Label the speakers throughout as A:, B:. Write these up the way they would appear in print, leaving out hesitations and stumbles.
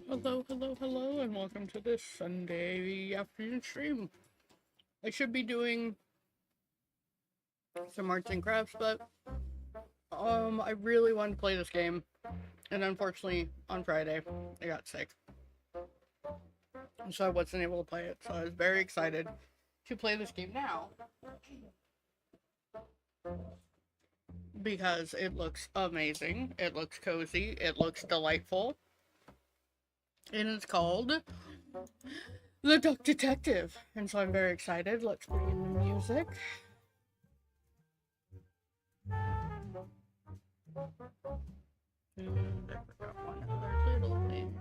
A: Hello, hello, hello, and welcome to this Sunday afternoon stream. I should be doing some arts and crafts, but I really wanted to play this game, and unfortunately, on Friday, I got sick, so I wasn't able to play it. So I was very excited to play this game now because it looks amazing, it looks cozy, it looks delightful, and it's called The Duck Detective. And so I'm very excited. Let's bring in the music. And I forgot one other little thing.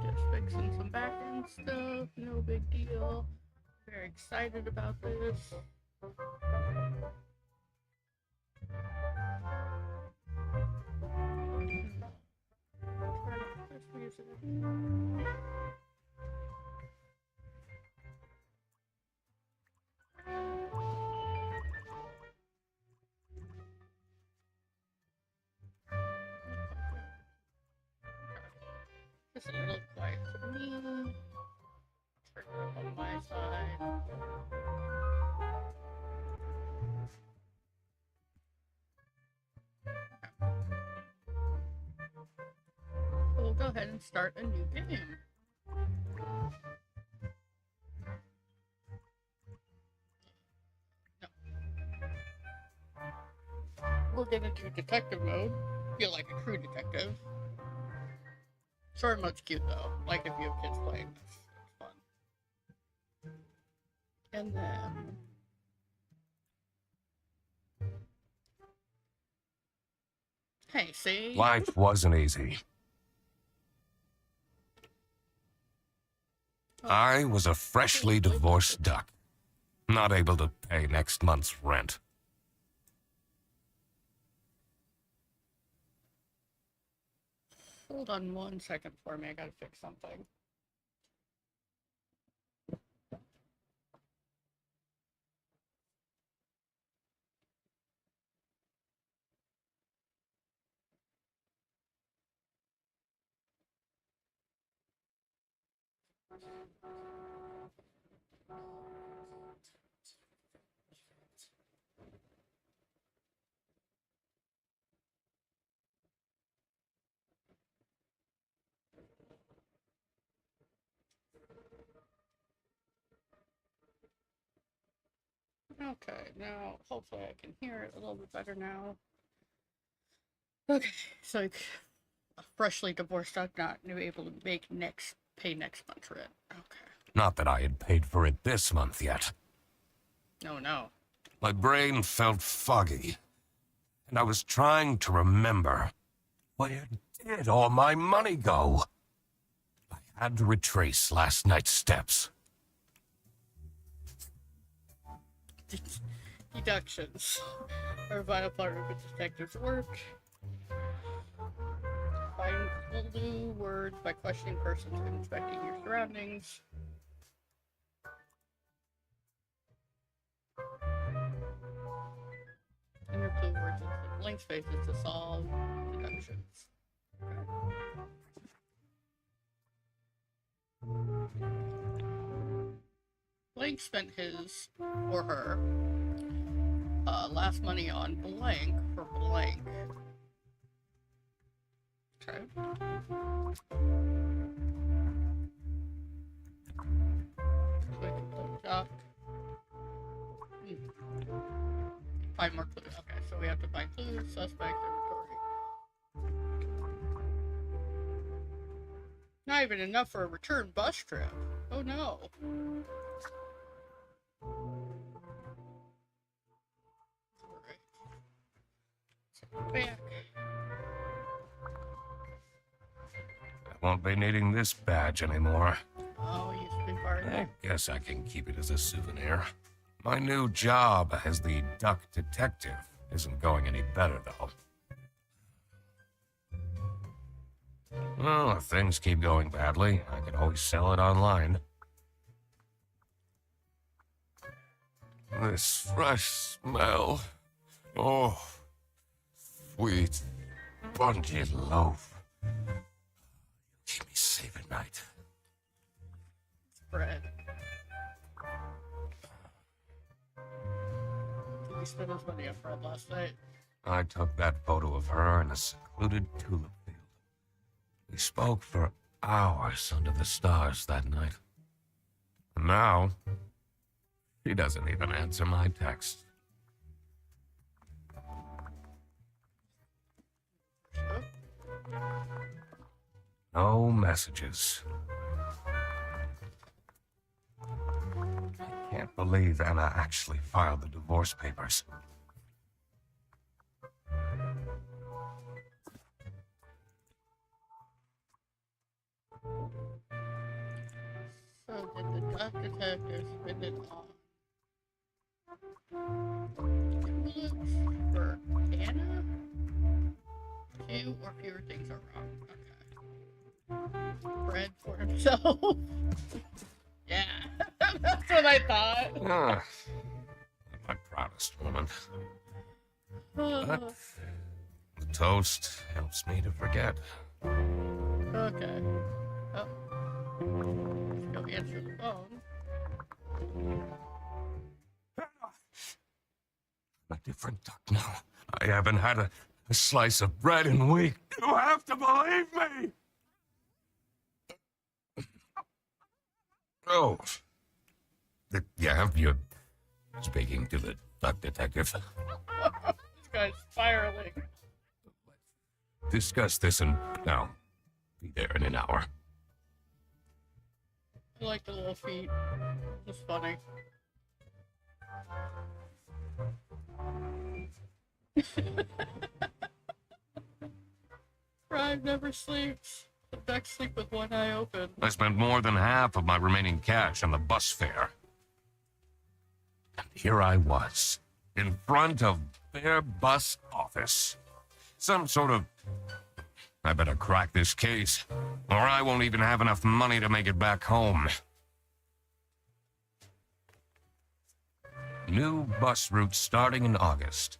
A: Just fixing some back-end stuff, no big deal. Very excited about this. Just a little quiet for me. Turn it up on my side. So we'll go ahead and start a new game. No. We're gonna do detective mode. Feel like a true detective. Short mode's cute though. Like if you have kids playing this, it's fun. And then hey, see?
B: Life wasn't easy. I was a freshly divorced duck, not able to pay next month's rent.
A: Hold on 1 second for me, I gotta fix something. Okay, now hopefully I can hear it a little bit better now. Okay, so like a freshly divorced duck not able to pay next month's rent. Okay.
B: Not that I had paid for it this month yet.
A: No.
B: My brain felt foggy, and I was trying to remember, where did all my money go? I had to retrace last night's steps.
A: Deductions are a vital part of a detective's work. Find clue words by questioning persons and inspecting your surroundings. Enter clue words into blank spaces to solve deductions. Blank spent his or her last money on blank for blank. Okay. Duck. Find more clues. Okay, so we have to find clues, suspect, inventory. Not even enough for a return bus trip. Oh no. Alright. So back.
B: I won't be needing this badge anymore.
A: Oh, it used to be part of
B: I
A: it.
B: guess I can keep it as a souvenir. My new job as the duck detective isn't going any better, though. Well, if things keep going badly, I can always sell it online. This fresh smell. Oh, sweet, spongy loaf. Keep me safe at night.
A: It's bread. Did he spend his money on bread last night?
B: I took that photo of her in a secluded tulip field. We spoke for hours under the stars that night. And now, She doesn't even answer my text. No messages. I can't believe Anna actually filed the divorce papers.
A: So did the duck detective spend it on tulips for Anna? Two or fewer things are wrong. Okay. Bread for himself. Yeah, that's what I thought.
B: Ah, my proudest woman. But the toast helps me to forget.
A: Okay. Oh. Let's go answer the phone.
B: A different duck now. I haven't had a slice of bread in a week. You have to believe me! Oh. Yeah, you're speaking to the duck detective.
A: This guy's spiraling.
B: Discuss this and now. Be there in an hour.
A: I like the little feet. It's funny. Prime never sleeps. The ducks sleep with one eye open.
B: I spent more than half of my remaining cash on the bus fare. And here I was, in front of their bus office. Some sort of... I better crack this case, or I won't even have enough money to make it back home. New bus route starting in August.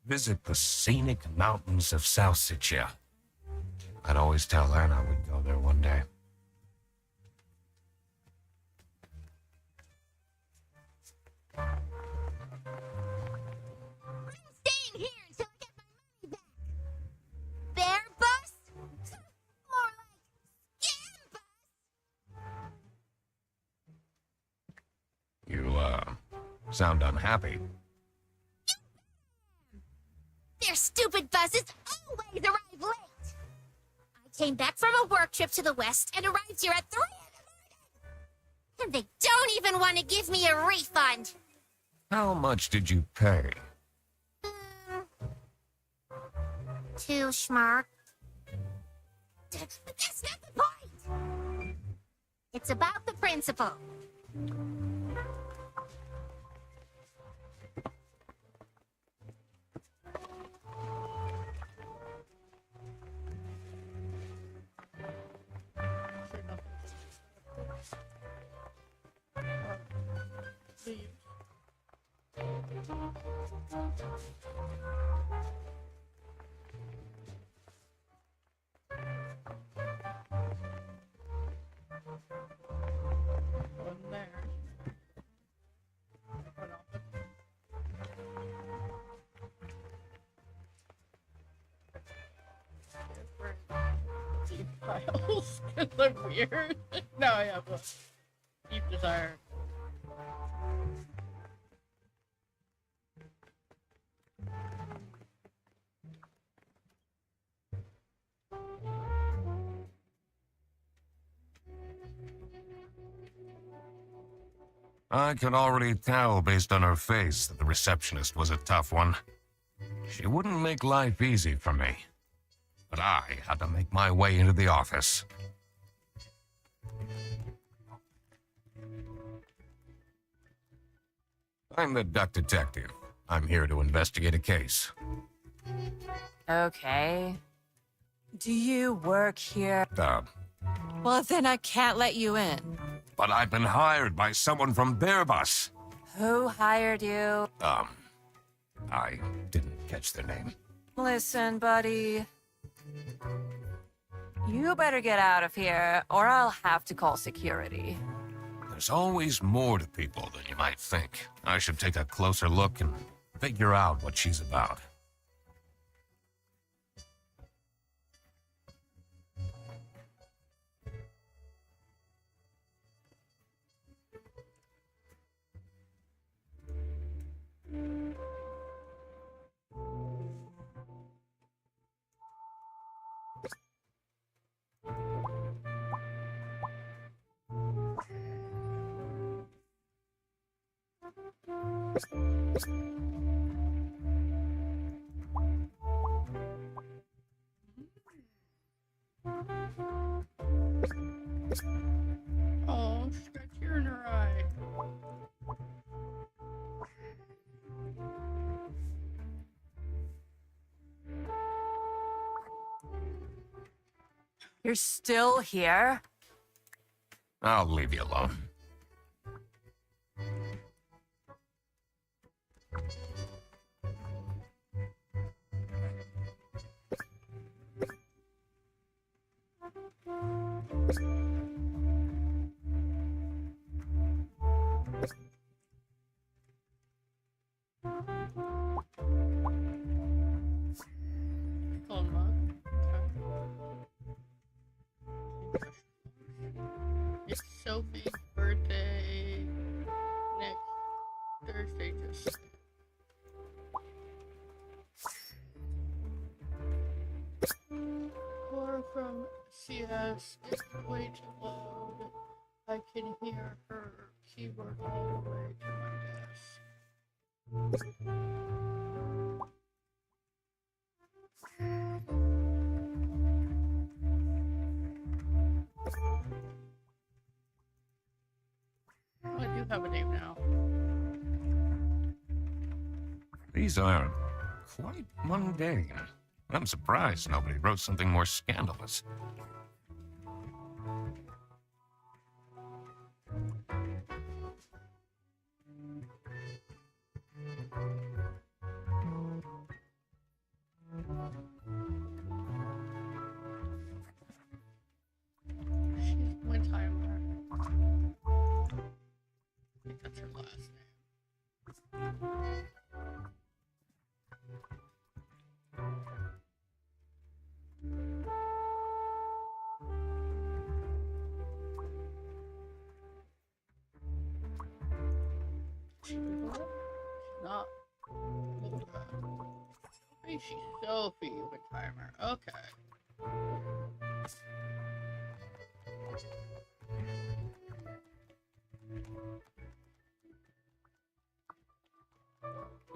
B: Visit the scenic mountains of South Sicily. I'd always tell Anna we'd go there one day.
C: I'm staying here until I get my money back. Bear bus? More like scam bus.
B: You, sound unhappy.
C: Their stupid buses always arrive late. I came back from a work trip to the west and arrived here at 3 in the morning. And they don't even want to give me a refund.
B: How much did you pay?
C: Too schmark. But that's not the point. It's about the principle.
A: One there. One open. Deep files. Cause I'm weird. Now I have a deep desire.
B: I could already tell based on her face that the receptionist was a tough one. She wouldn't make life easy for me. But I had to make my way into the office. I'm the duck detective. I'm here to investigate a case.
D: Okay. Do you work here? Well, then I can't let you in.
B: But I've been hired by someone from their bus.
D: Who hired you?
B: I didn't catch their name.
D: Listen, buddy. You better get out of here, or I'll have to call security.
B: There's always more to people than you might think. I should take a closer look and figure out what she's about.
A: Oh, she's got a tear in her eye.
D: You're still here?
B: I'll leave you alone.
A: Cold mug. Okay. It's Sophie's birthday next Thursday. Just Cora from CS is way too loud. I can hear her keyboard all the way to my desk. Oh, I do have a name now.
B: These are quite mundane. I'm surprised nobody wrote something more scandalous.
A: She's Windheimer. I think that's her last name. She's not. Maybe she's Sophie Windheimer. Okay.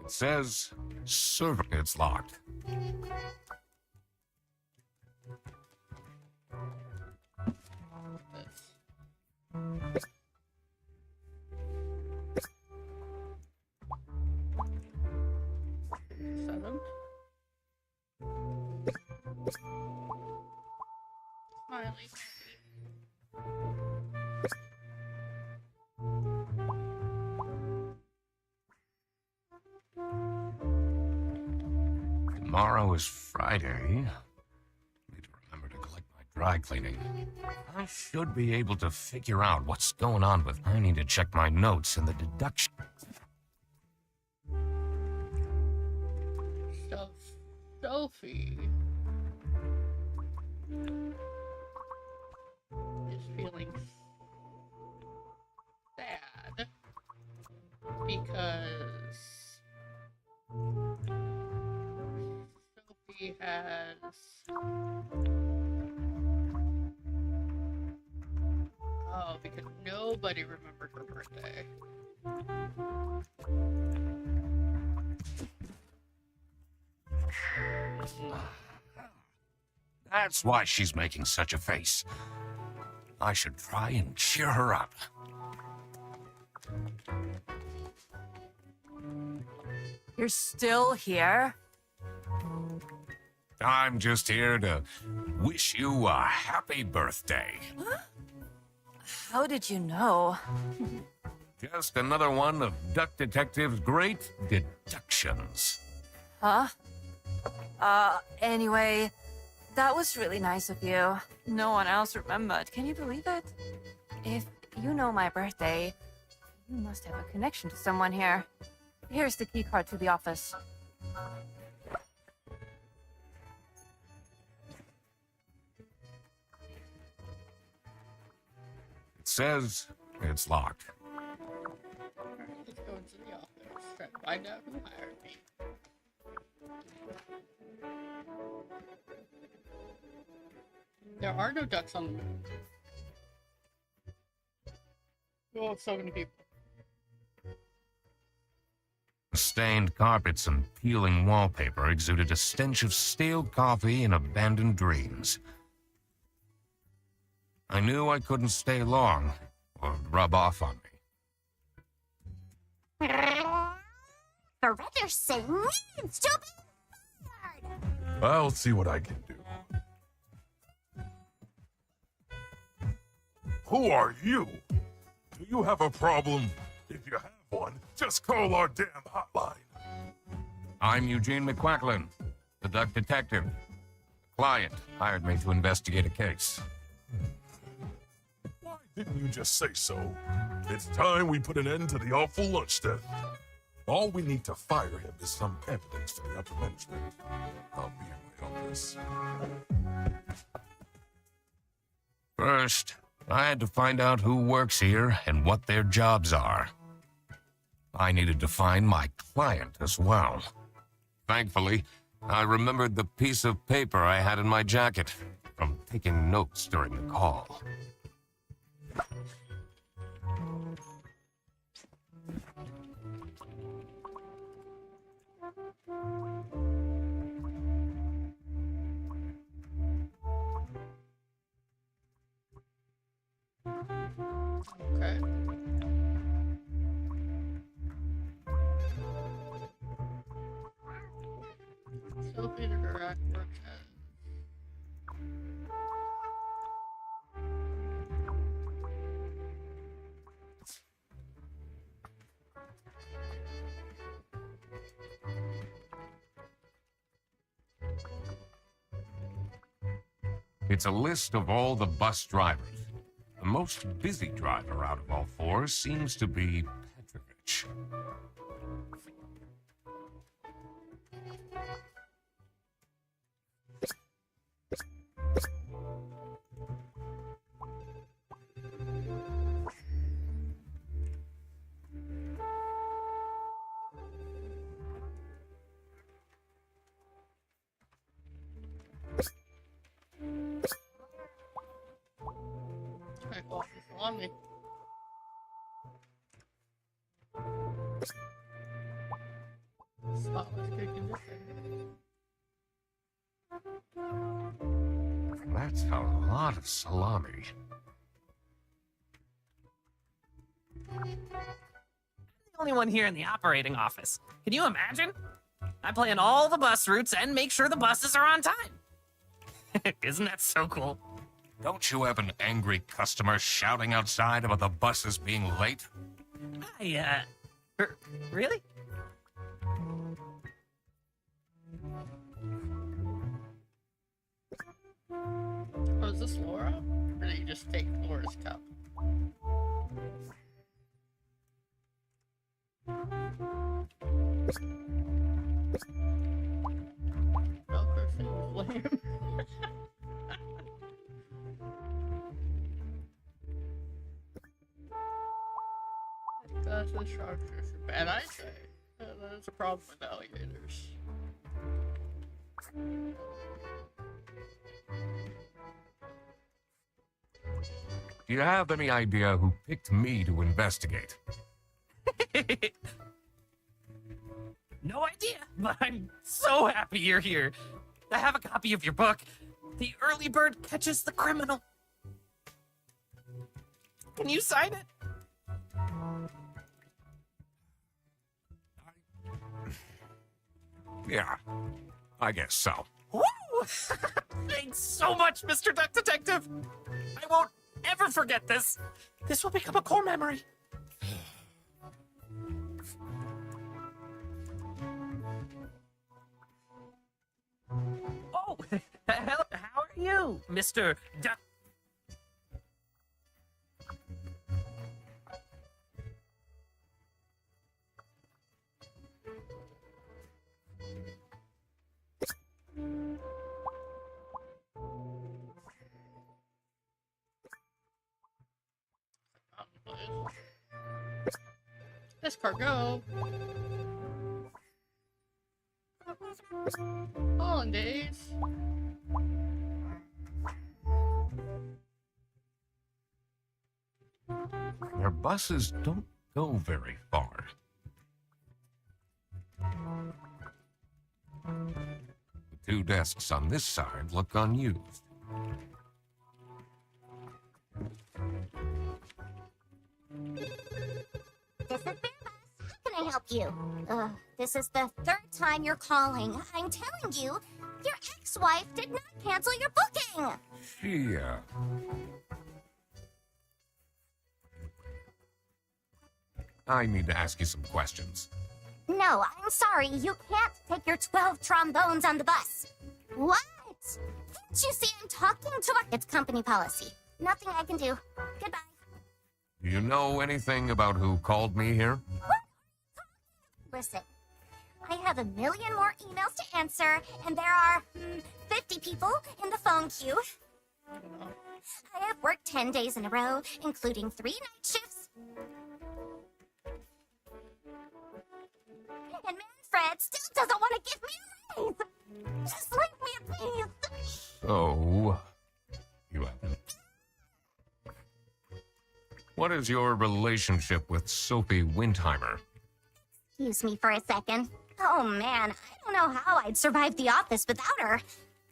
B: It says, it's locked.
A: This. Seven. Smiley.
B: Tomorrow is Friday. Need to remember to collect my dry cleaning. I should be able to figure out what's going on with... I need to check my notes and the deduction.
A: So, Sophie is feeling sad because Sophie has because nobody remembered her birthday.
B: That's why she's making such a face. I should try and cheer her up.
D: You're still here?
B: I'm just here to wish you a happy birthday.
D: How did you know?
B: Just another one of Duck Detective's great deductions.
D: Huh? Anyway, that was really nice of you. No one else remembered. Can you believe it? If you know my birthday, you must have a connection to someone here. Here's the key card to the office.
B: It says it's locked.
A: Alright, let's go into the office. Try to find out who hired me. There are no ducks on the moon. Oh, so many people.
B: Stained carpets and peeling wallpaper exuded a stench of stale coffee and abandoned dreams. I knew I couldn't stay long, or rub off on me.
C: Or rather say mean, stupid bird!
E: I'll see what I can do. Who are you? Do you have a problem? If you have one, just call our damn hotline.
B: I'm Eugene McQuacklin, the duck detective. The client hired me to investigate a case.
E: Why didn't you just say so? It's time we put an end to the awful lunch death. All we need to fire him is some evidence for the upper management. I'll be in my office.
B: First, I had to find out who works here and what their jobs are. I needed to find my client as well. Thankfully, I remembered the piece of paper I had in my jacket from taking notes during the call.
A: Okay. Sophie the direct works at.
B: It's a list of all the bus drivers. The most busy driver out of all four seems to be Petrovich.
A: Check off the salami. Spotless good condition.
B: That's a lot of salami.
F: The only one here in the operating office. Can you imagine? I plan all the bus routes and make sure the buses are on time. Isn't that so cool?
B: Don't you have an angry customer shouting outside about the buses being late?
F: Really?
A: Oh, is this Laura? Or did you just take Laura's cup? Velcro thing flame. That's a structure for bad eyesight. That's a problem with alligators.
B: Do you have any idea who picked me to investigate?
F: No idea, but I'm so happy you're here. I have a copy of your book. The early bird catches the criminal. Can you sign it?
B: Yeah, I guess so.
F: Woo! Thanks so much, Mr. Duck Detective. I won't ever forget this. This will become a core memory. Oh, how are you, Mr. Duck?
A: This cargo. Hollandaise.
B: Their buses don't go very far. 2 desks on this side look unused.
C: This is Bear Bus. How can I help you? This is the third time you're calling. I'm telling you, your ex-wife did not cancel your booking.
B: She, I need to ask you some questions.
C: No, I'm sorry. You can't take your 12 trombones on the bus. What? Can't you see I'm talking to our... It's company policy. Nothing I can do. Goodbye.
B: Do you know anything about who called me here?
C: Listen, I have a million more emails to answer, and there are 50 people in the phone queue. I have worked 10 days in a row, including 3 night shifts. And Manfred still doesn't want to give me a raise. Just leave me in peace.
B: So, you have... What is your relationship with Sophie Windheimer?
C: Excuse me for a second. Oh man, I don't know how I'd survive the office without her.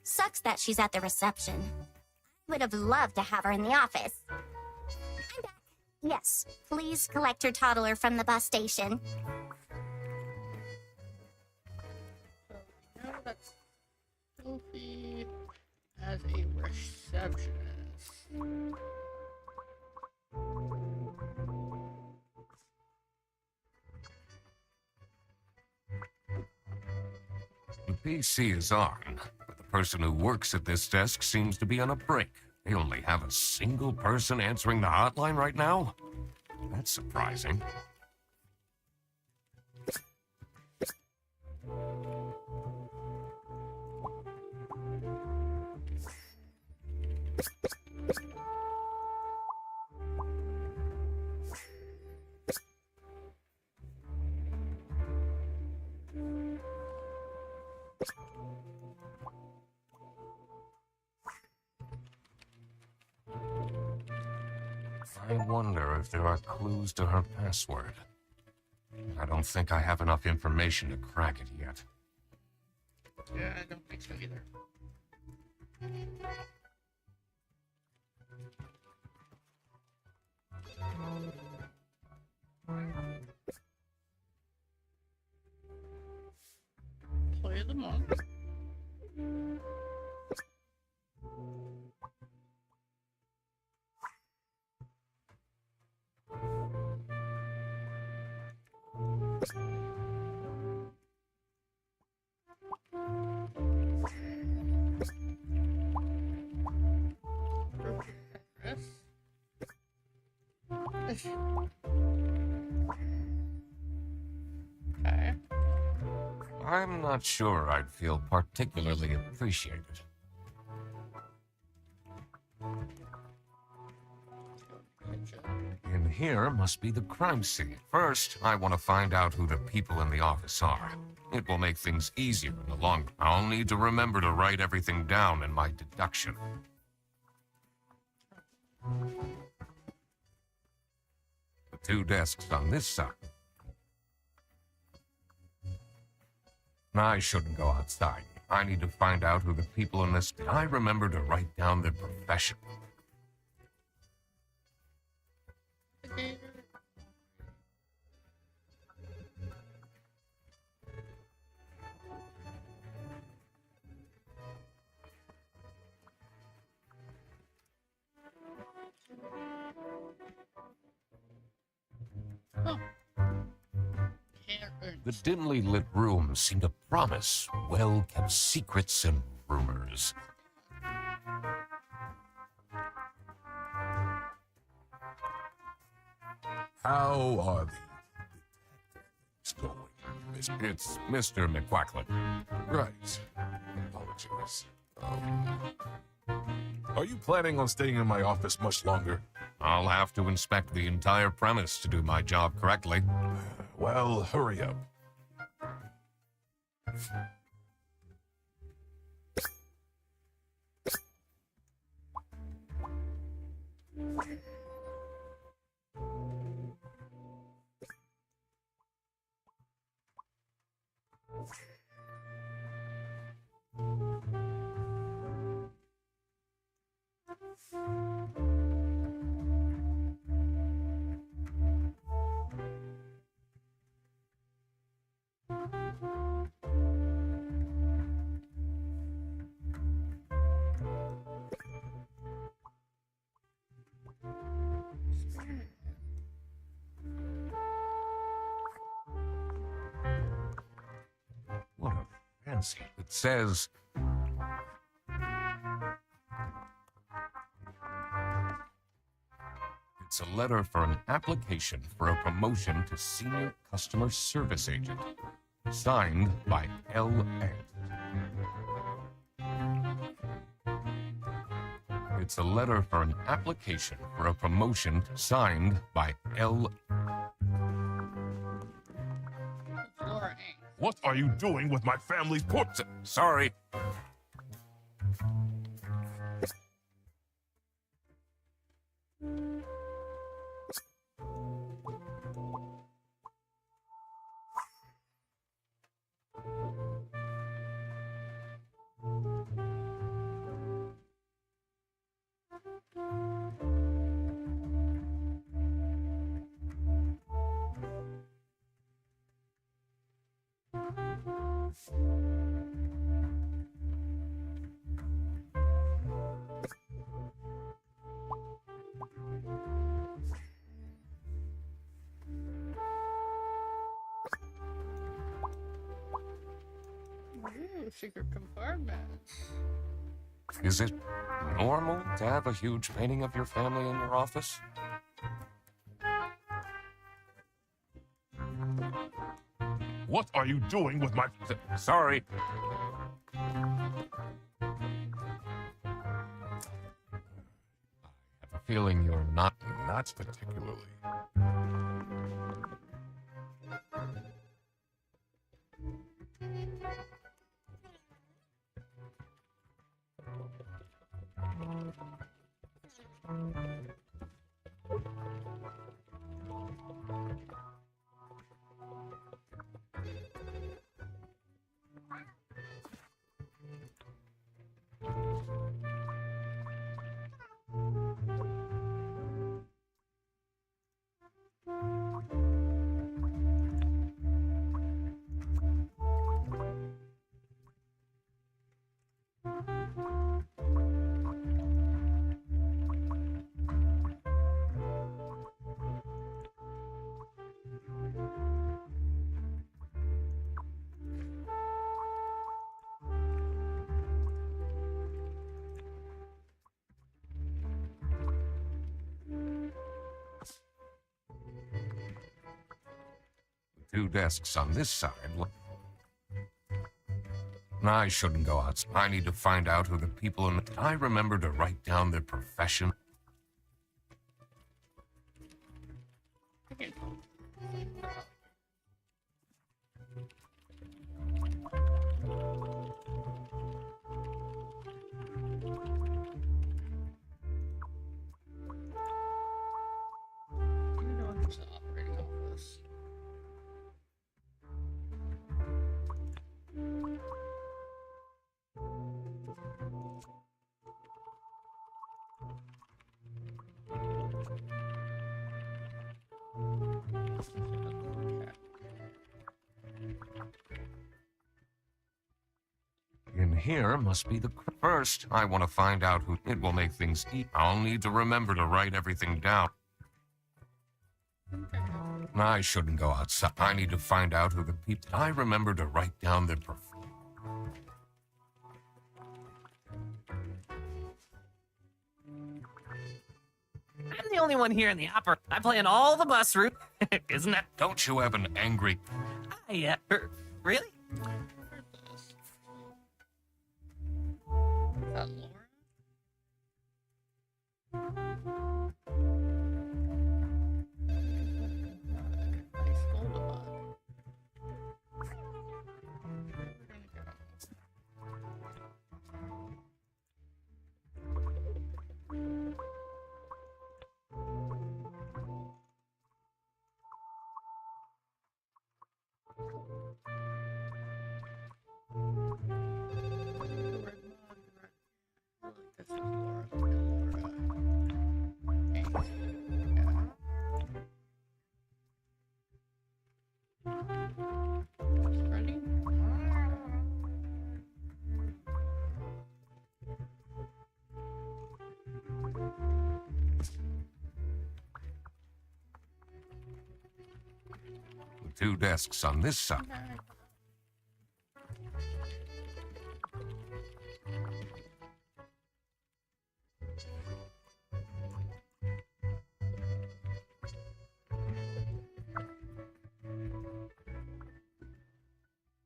C: Sucks that she's at the reception. I would have loved to have her in the office. I'm back. Yes, please collect your toddler from the bus station.
A: So now that's Sophie as a receptionist.
B: The PC is on, but the person who works at this desk seems to be on a break. They only have a single person answering the hotline right now? That's surprising. I wonder if there are clues to her password. I don't think I have enough information to crack it yet.
A: Yeah, I don't think so either. Play the monk. Okay.
B: I'm not sure I'd feel particularly appreciated. In here must be the crime scene. First, I want to find out who the people in the office are. It will make things easier in the long run. I'll need to remember to write everything down in my deduction. The 2 desks on this side. I shouldn't go outside. I need to find out who the people in this... I remember to write down their profession.
A: Oh.
B: The dimly lit room seemed to promise well-kept secrets and rumors.
E: How are the detectives going?
B: It's Mr. McQuacklin.
E: Right. Apologies. Are you planning on staying in my office much longer?
B: I'll have to inspect the entire premise to do my job correctly.
E: Well, hurry up.
B: What a fancy. It says, it's a letter for an application for a promotion to senior customer service agent. Signed by L.A. It's a letter for an application for a promotion signed by L.
A: Laura Inc.
E: What are you doing with my family's port?
B: Sorry.
A: Ooh, secret compartment.
B: Is it normal to have a huge painting of your family in your office?
E: What are you doing with my...
B: Sorry. I have a feeling you're not.
E: Not particularly.
B: Two desks on this side. I shouldn't go out. I need to find out who the people in. I remember to write down their profession.
A: You know, there's an operating office.
B: In here must be the. First, I want to find out who. It will make things easy. I'll need to remember to write everything down. I shouldn't go outside. I need to find out who the people. I remember to write down their
F: I'm the only one here in the opera. I plan all the bus routes. Isn't that?
B: Don't you have an angry.
F: Really?
A: Is that Laura? Nice gold bug. We're gonna go. Red mug, red. I like this is Laura. Look at Laura.
B: 2 desks on this side.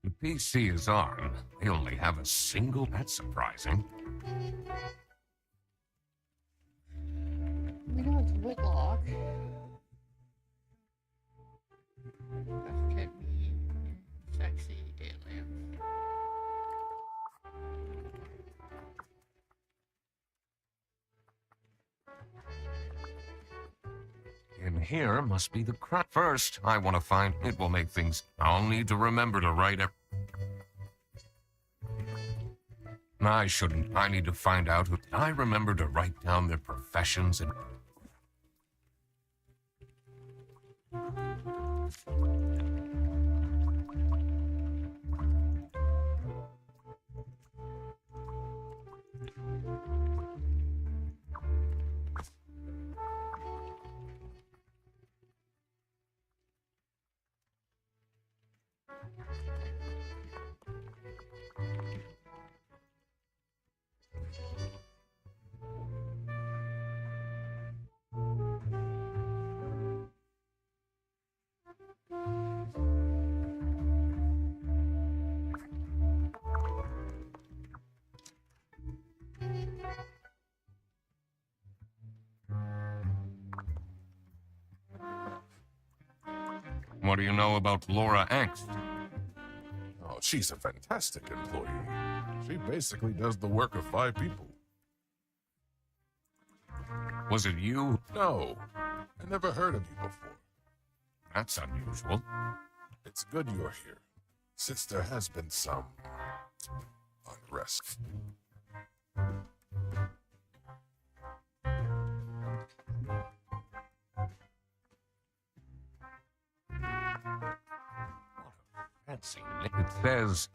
B: The PC is on. They only have a single. That's surprising.
A: We know it's Whitlock. That could be sexy alien.
B: In here must be the crap. First, I want to find. It will make things. I'll need to remember to write it. I shouldn't. I need to find out who. I remember to write down their professions and. What do you know about Laura Angst?
E: Oh, she's a fantastic employee. She basically does the work of 5 people.
B: Was it you?
E: No, I never heard of you before.
B: That's unusual.
E: It's good you're here, since there has been some unrest.
B: Fancy. It says.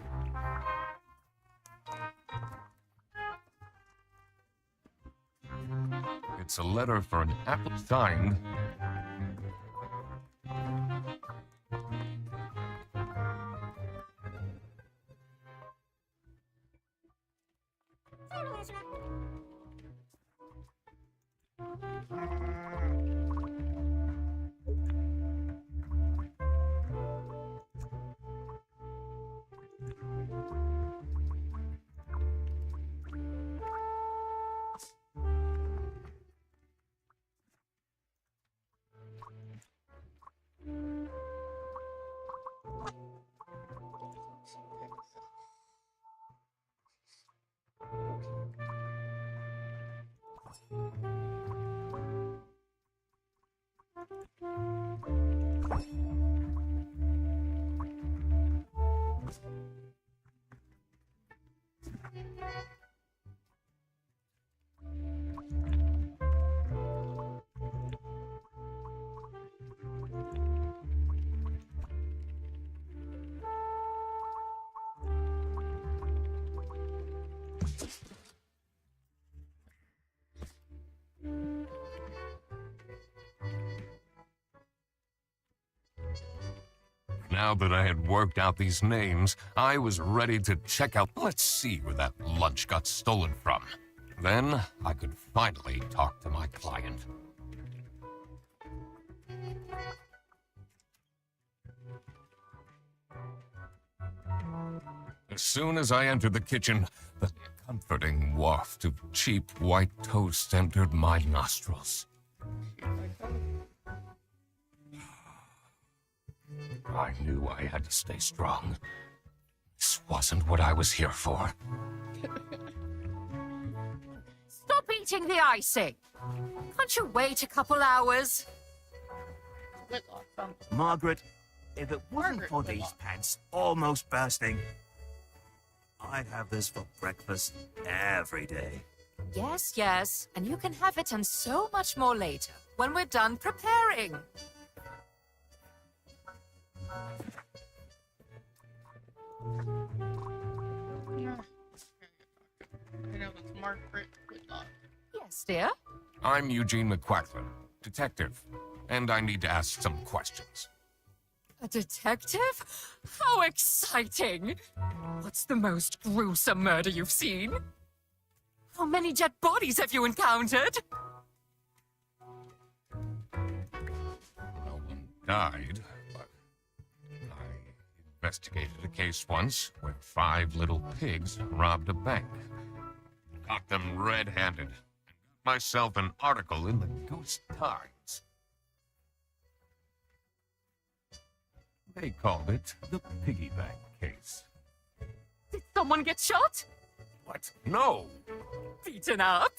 B: It's a letter for an apple signed. Now that I had worked out these names, I was ready to check out. Let's see where that lunch got stolen from. Then I could finally talk to my client. As soon as I entered the kitchen, the comforting waft of cheap white toast entered my nostrils. I knew I had to stay strong. This wasn't what I was here for.
G: Stop eating the icing. Can't you wait a couple hours?
A: Whitlock from
H: Margaret, if it wasn't
A: Margaret
H: for
A: would
H: these
A: love.
H: pants almost bursting, I'd have this for breakfast every day.
G: Yes, yes, and you can have it and so much more later, when we're done preparing.
A: Yeah. I know it's Margaret Whitlock.
G: Yes, dear?
B: I'm Eugene McQuacklin, detective, and I need to ask some questions.
G: A detective? How exciting! What's the most gruesome murder you've seen? How many dead bodies have you encountered?
B: No one died, but I investigated a case once where 5 little pigs robbed a bank. Caught them red-handed and got myself an article in the Goose Times. They called it the piggy bank case.
G: Did someone get shot?
B: What? No!
G: Beaten up?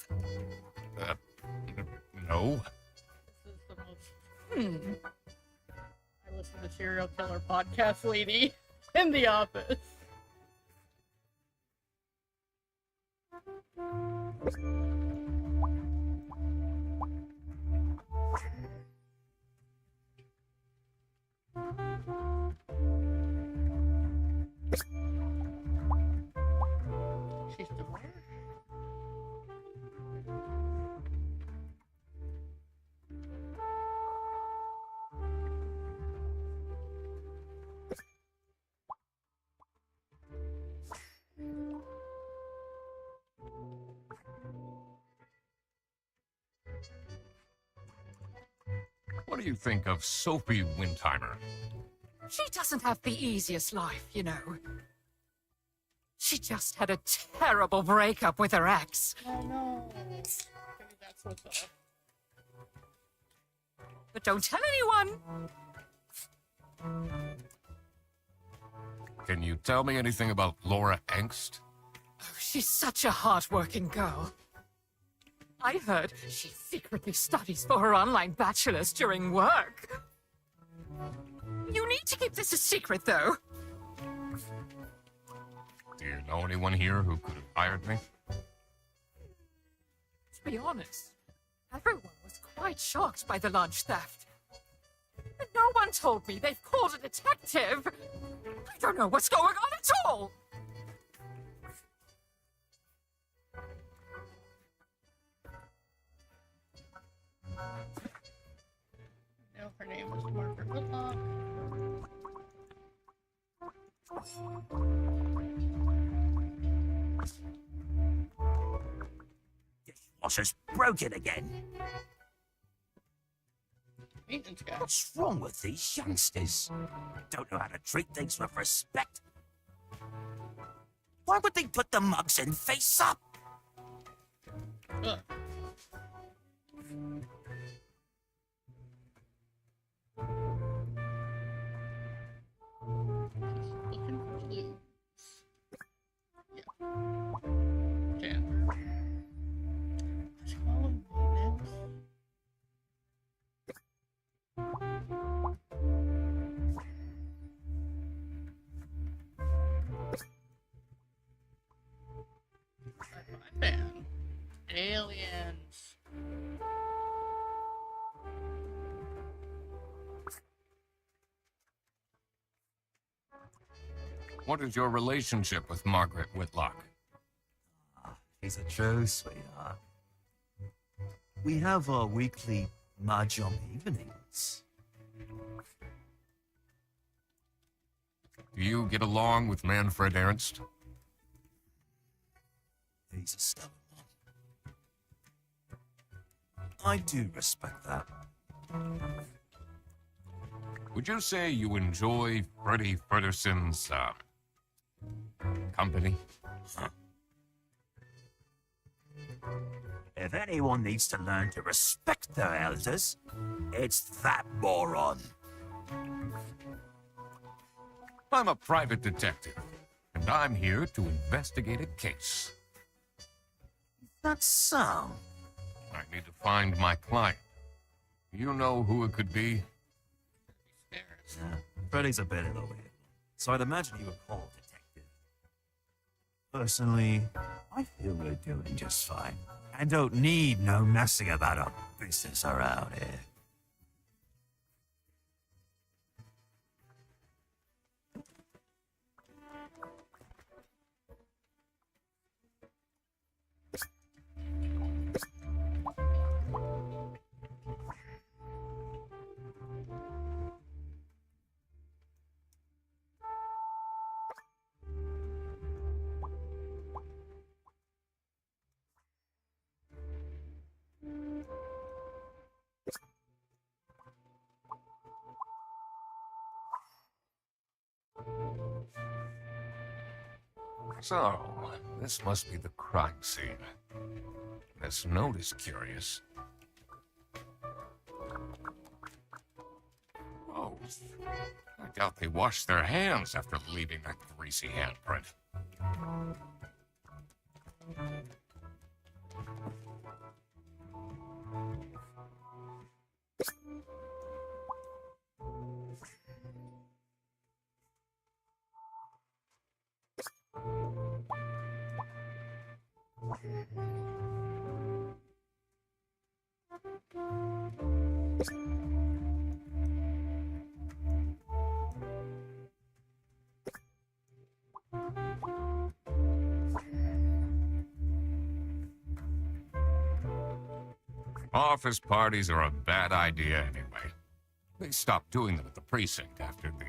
B: No.
A: This is the most. I listen to Serial Killer Podcast Lady in the office. She's divorced.
B: What do you think of Sophie Windheimer?
G: She doesn't have the easiest life, you know. She just had a terrible breakup with her ex.
A: Oh no. Maybe that's what's up.
G: But don't tell anyone.
B: Can you tell me anything about Laura Angst?
G: Oh, she's such a hard-working girl. I heard she secretly studies for her online bachelor's during work. You need to keep this a secret, though.
B: Do you know anyone here who could have hired me?
G: To be honest, everyone was quite shocked by the lunch theft. And no one told me they've called a detective. I don't know what's going on at all.
A: No, her name was Margaret Whitlock.
H: Dishwasher's broken again.
A: Maintenance guy.
H: What's wrong with these youngsters? Don't know how to treat things with respect. Why would they put the mugs in face up?
A: Ugh. Looking for clues. Yeah. Janitor. Let's call him maintenance. Sci-fi fan. Aliens.
B: What is your relationship with Margaret Whitlock?
H: He's a true sweetheart. We have our weekly mahjong evenings.
B: Do you get along with Manfred Ernst?
H: He's a stubborn one. I do respect that.
B: Would you say you enjoy Freddie Ferguson's, company?
H: If anyone needs to learn to respect their elders, it's that moron.
B: I'm a private detective, and I'm here to investigate a case.
H: That's so.
B: I need to find my client. You know who it could be?
A: Stairs.
H: Yeah, Freddy's a bit of a weird one, so I'd imagine he would call detective. Personally, I feel we're doing just fine. I don't need no messing about our business around here.
B: So, this must be the crime scene. This note is curious. Oh, I doubt they washed their hands after leaving that greasy handprint. Office parties are a bad idea anyway. They stopped doing them at the precinct after the,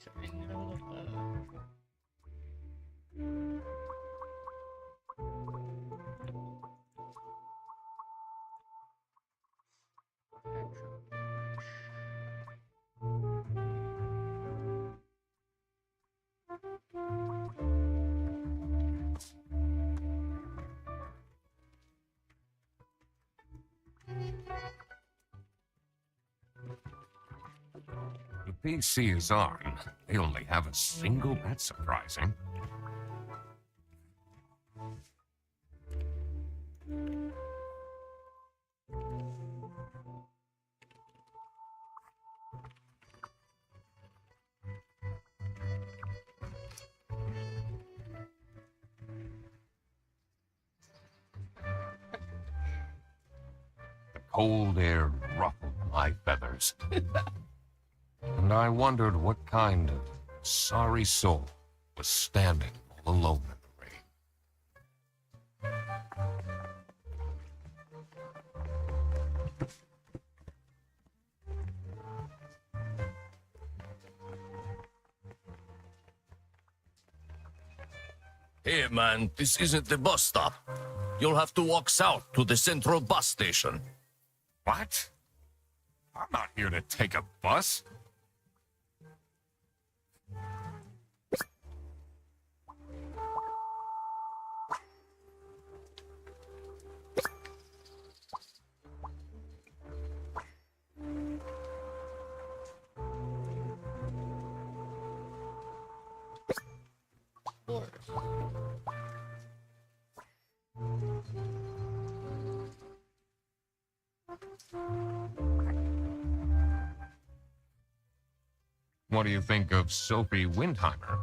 A: Okay, no,
B: the PC is on. They only have a single. That's surprising. The cold air ruffled my feathers. And I wondered what kind of sorry soul was standing all alone in the rain.
I: Hey man, this isn't the bus stop. You'll have to walk south to the central bus station.
B: What? I'm not here to take a bus.
A: floors.
B: What do you think of Sophie Windheimer?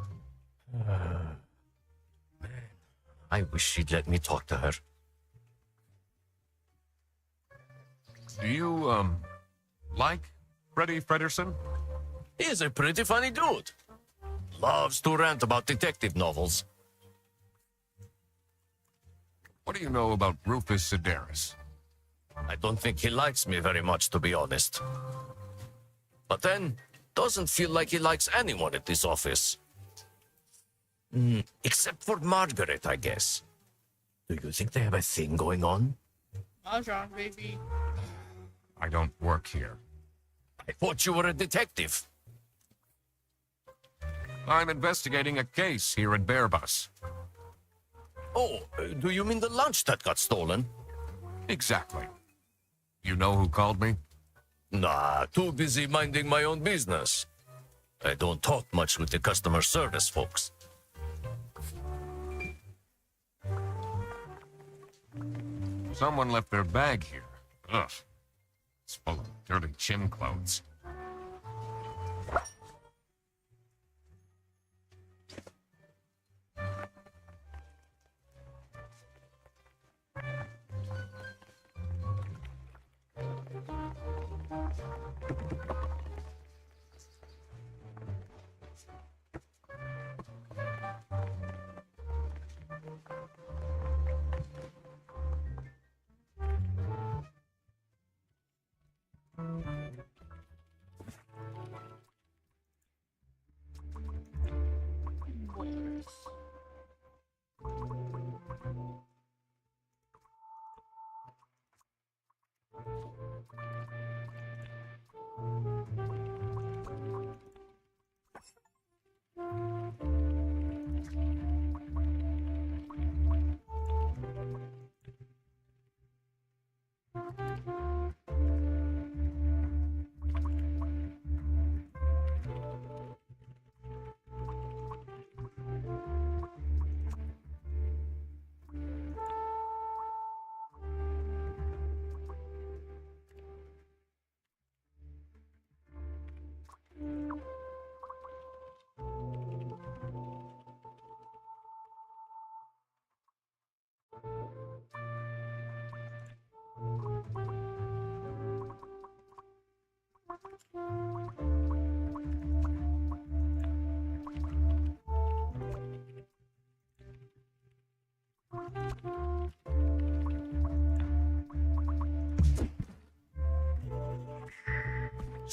I: I wish she'd let me talk to her.
B: Do you, like Freddie Frederson?
I: He's a pretty funny dude. Loves to rant about detective novels.
B: What do you know about Rufus Sedaris?
I: I don't think he likes me very much, to be honest. But then, doesn't feel like he likes anyone at this office. Except for Margaret, I guess. Do you think they have a thing going on?
A: Mahjong, baby.
B: I don't work here.
I: I thought you were a detective.
B: I'm investigating a case here at Bearbus.
I: Oh, do you mean the lunch that got stolen?
B: Exactly. You know who called me?
I: Nah, too busy minding my own business. I don't talk much with the customer service folks.
B: Someone left their bag here. Ugh. It's full of dirty gym clothes.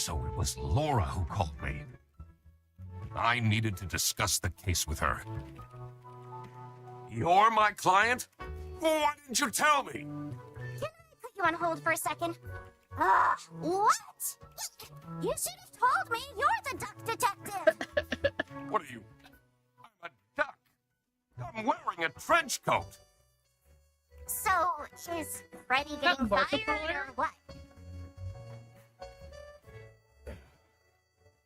B: So it was Laura who called me. I needed to discuss the case with her. You're my client? Why didn't you tell me?
C: Can I put you on hold for a second? Ugh, what? You should have told me. You're the duck detective.
B: What are you? I'm a duck. I'm wearing a trench coat.
C: So, is Freddy getting fired
A: Markiplier?
C: or what?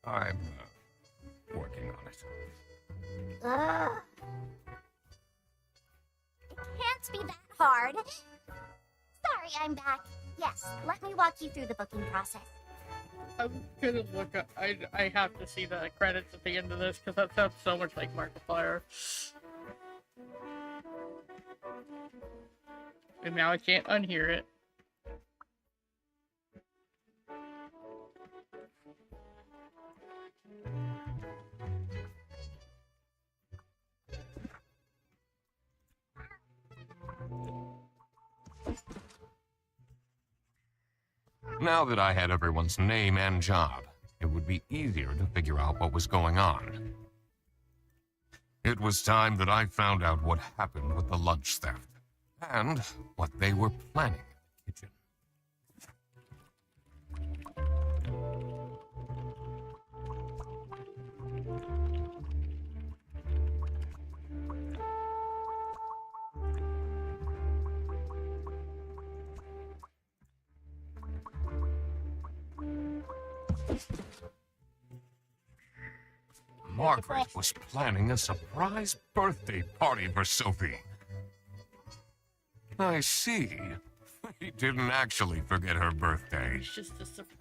B: I'm working on it.
C: Ugh. It can't be that hard. Sorry, I'm back. Yes, let me walk you through the booking process.
A: I'm gonna look up. I have to see the credits at the end of this because that sounds so much like Markiplier. And now I can't unhear it.
B: Now that I had everyone's name and job, it would be easier to figure out what was going on. It was time that I found out what happened with the lunch theft and what they were planning in the kitchen. Margaret was planning a surprise birthday party for Sophie. I see. He didn't actually forget her birthday.
A: It's just a surprise.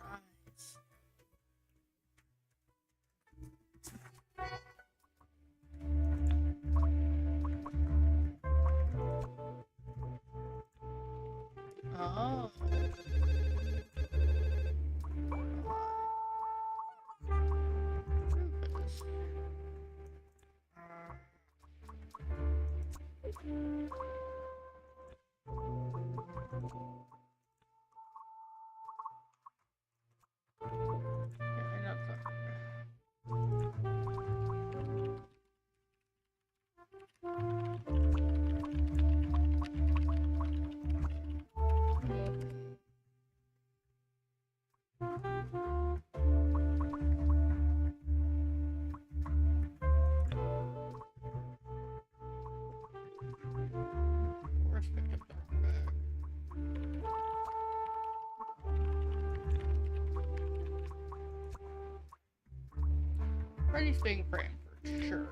A: Oh. Freddy's being framed for sure.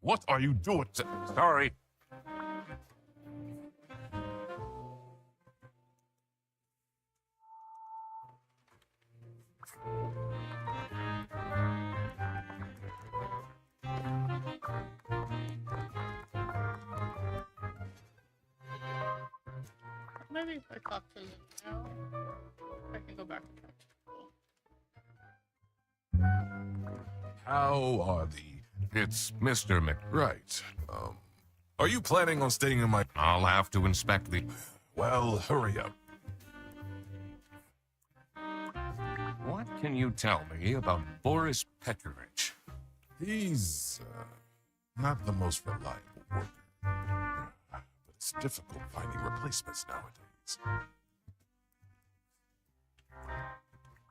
E: What are you doing?
B: Sorry.
A: Maybe if I talk to them now, I can go back and talk to people.
E: How are the...
B: It's Mr.
E: Right. Are you planning on staying in my...
B: I'll have to inspect the...
E: Well, hurry up.
B: What can you tell me about Boris Petrovich?
E: He's not the most reliable worker. But It's difficult finding replacements nowadays.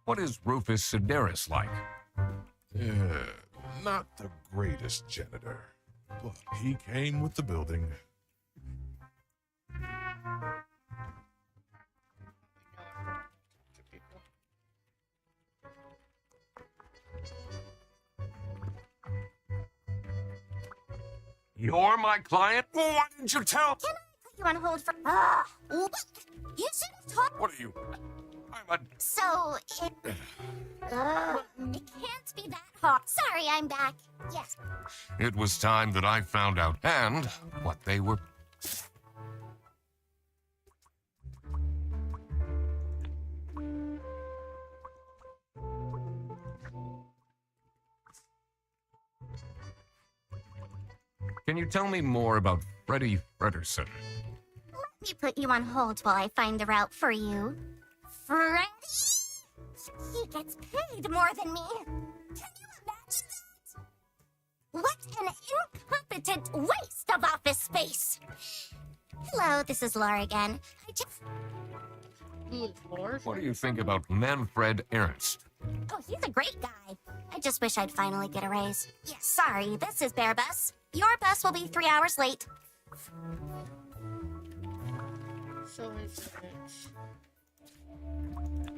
B: What is Rufus Sedaris like?
E: Yeah, not the greatest janitor, but he came with the building.
B: You're my client? Well, why didn't you tell?
C: Can I put you on hold for... Look, you should have told...
B: What are you? I'm a...
C: So, it can't be that hard. Sorry, I'm back. Yes.
B: It was time that I found out, and what they were... Can you tell me more about Freddie Frederson?
C: Let me put you on hold while I find the route for you. Freddy? He gets paid more than me. Can you imagine that? What an incompetent waste of office space. Hello, this is Laura again. I just...
A: Who is Lord?
B: What do you think about Manfred Ernst?
C: Oh, he's a great guy. I just wish I'd finally get a raise. Yeah, sorry, this is Bear Bus. Your bus will be 3 hours late.
A: So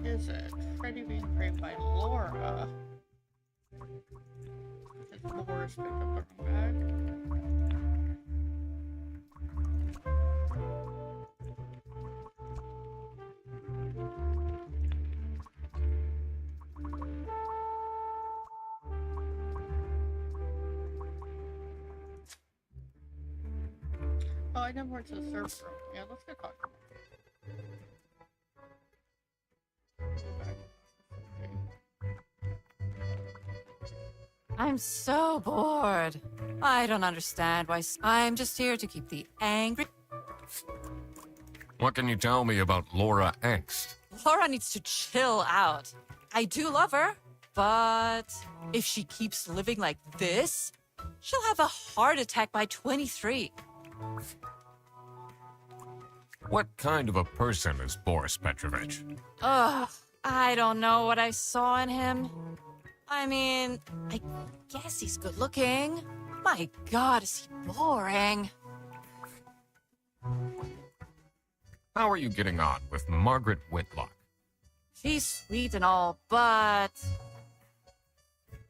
A: is it Freddy being framed by Laura? Because Laura's picked up her own bag. Oh, I never went to the server room. Yeah, let's go talk to
D: I'm so bored. I don't understand why I'm just here to keep the angry...
B: What can you tell me about Laura Angst?
D: Laura needs to chill out. I do love her, but if she keeps living like this, she'll have a heart attack by 23.
B: What kind of a person is Boris Petrovich?
D: Ugh, I don't know what I saw in him. I mean, I guess he's good looking. My God, is he boring.
B: How are you getting on with Margaret Whitlock?
D: She's sweet and all, but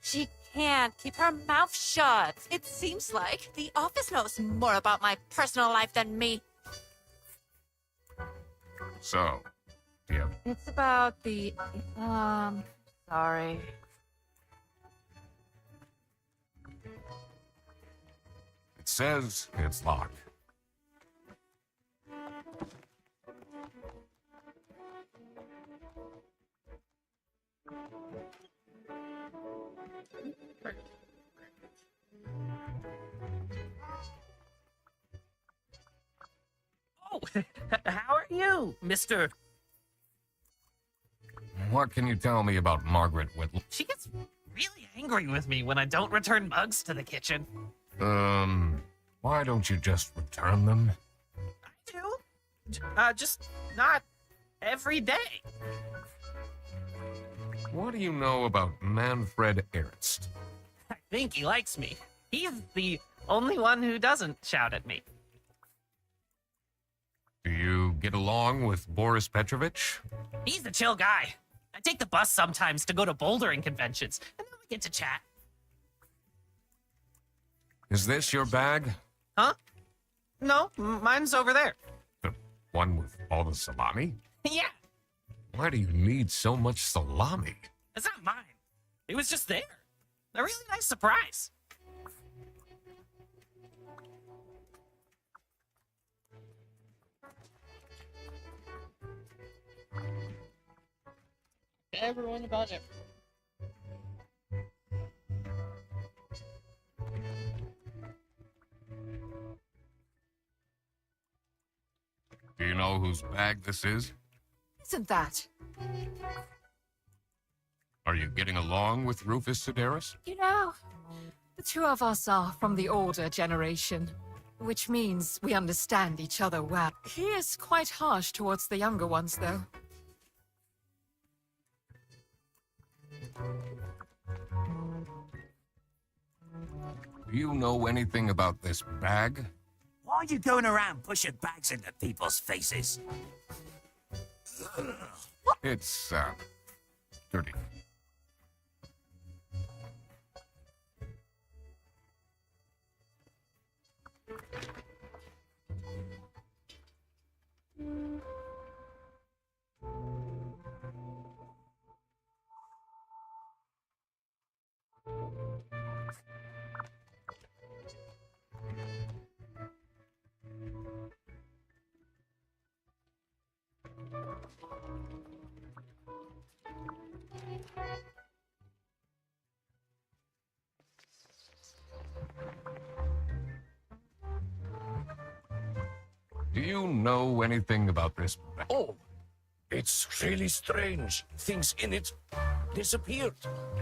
D: she can't keep her mouth shut. It seems like the office knows more about my personal life than me.
B: So, yeah.
D: It's about the, sorry.
B: It says it's locked.
F: Oh, how are you, Mr.
B: What can you tell me about Margaret Whitlock?
F: She gets really angry with me when I don't return mugs to the kitchen.
B: Why don't you just return them?
F: I do. Just not every day.
B: What do you know about Manfred Ernst?
F: I think he likes me. He's the only one who doesn't shout at me.
B: Do you get along with Boris Petrovich?
F: He's a chill guy. I take the bus sometimes to go to bouldering conventions, and then we get to chat.
B: Is this your bag?
F: Huh? No, mine's over there.
B: The one with all the salami?
F: Yeah,
B: Why do you need so much salami?
F: it's not mine. It was just there. A really nice surprise.
A: everyone about everything.
B: Do you know whose bag this is?
G: Isn't that?
B: Are you getting along with Rufus Sedaris?
G: You know, the two of us are from the older generation. which means we understand each other well. He is quite harsh towards the younger ones, though.
B: Do you know anything about this bag?
H: Why are you going around pushing bags into people's faces?
B: It's, dirty. Do you know anything about this bag?
I: Oh, it's really strange. Things in it disappeared,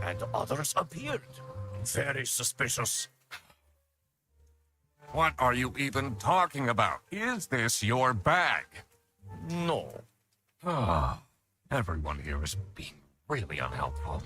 I: and others appeared. Very suspicious.
B: What are you even talking about? Is this your bag?
I: No.
B: Ah, everyone here is being really unhelpful.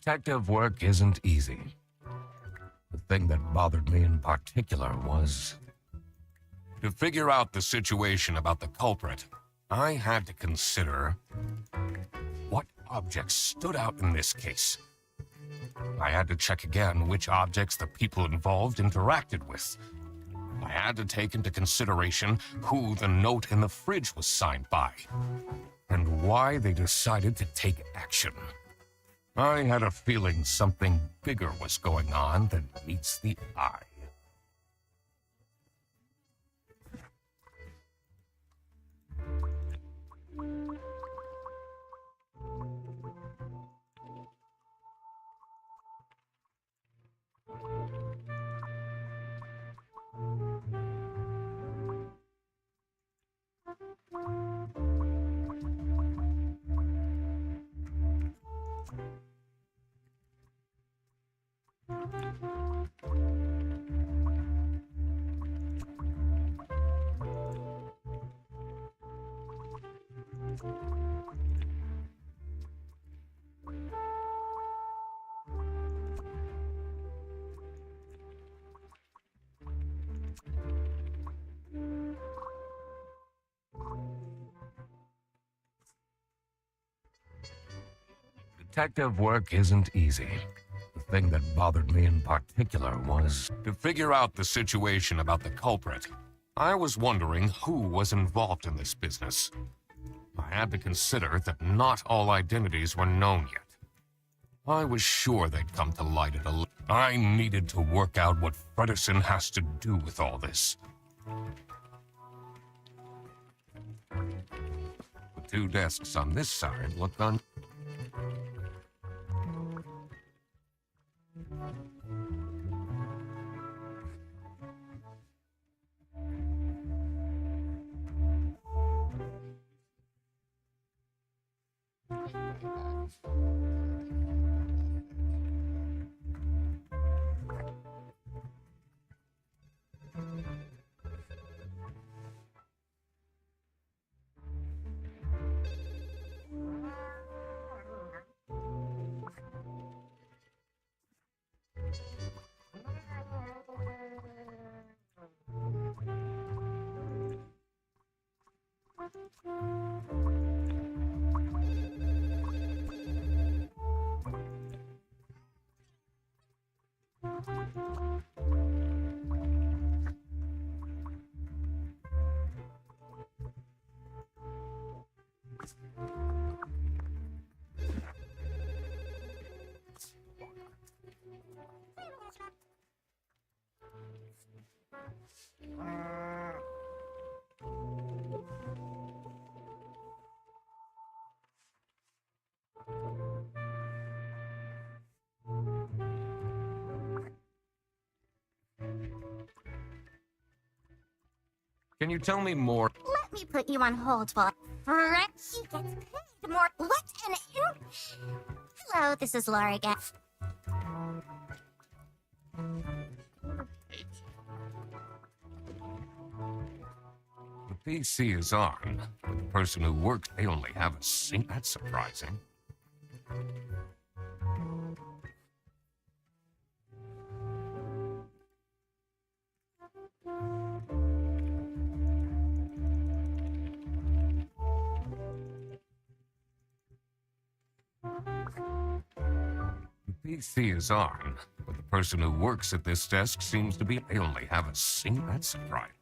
B: Detective work isn't easy. The thing that bothered me in particular was to figure out the situation about the culprit. I had to consider what objects stood out in this case. I had to check again which objects the people involved interacted with. I had to take into consideration who the note in the fridge was signed by, and why they decided to take action. I had a feeling something bigger was going on than meets the eye. Detective work isn't easy. The thing that bothered me in particular was to figure out the situation about the culprit. I was wondering who was involved in this business. I had to consider that not all identities were known yet. I was sure they'd come to light at a... I needed to work out what Fredersen has to do with all this. The two desks on this side look on... Can you tell me more?
C: Let me put you on hold while Frenchie gets paid more. What an Hello, this is Laura again.
B: The PC is on, but the person who works, they only have a seat. That's surprising. The PC is on, but the person who works at this desk seems to be... They only have a seat. That's surprising.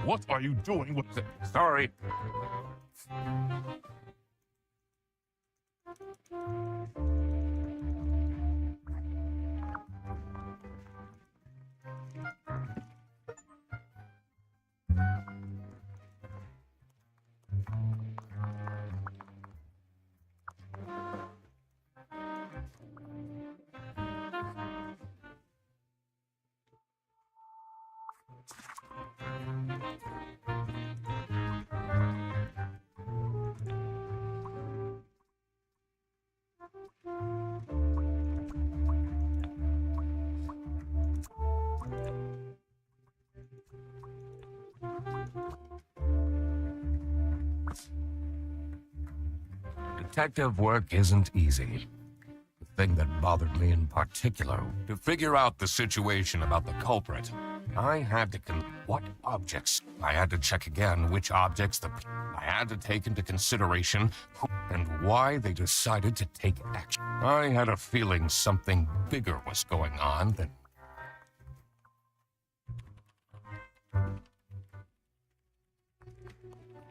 E: What are you doing with it?
B: Sorry. Detective work isn't easy. The thing that bothered me in particular, to figure out the situation about the culprit, I had to what objects? I had to check again which objects I had to take into consideration who and why they decided to take action. I had a feeling something bigger was going on than...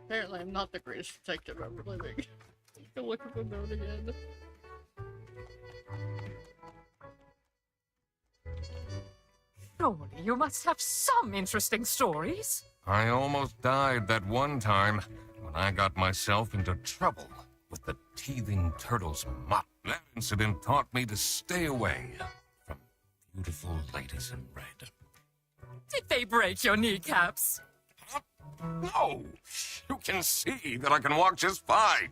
A: Apparently, I'm not the greatest detective ever living. Go look at the note again.
G: Surely you must have some interesting stories.
B: I almost died that one time when I got myself into trouble with the teething turtle's mop. That incident taught me to stay away from beautiful ladies in red.
G: Did they break your kneecaps?
B: No! You can see that I can walk just fine.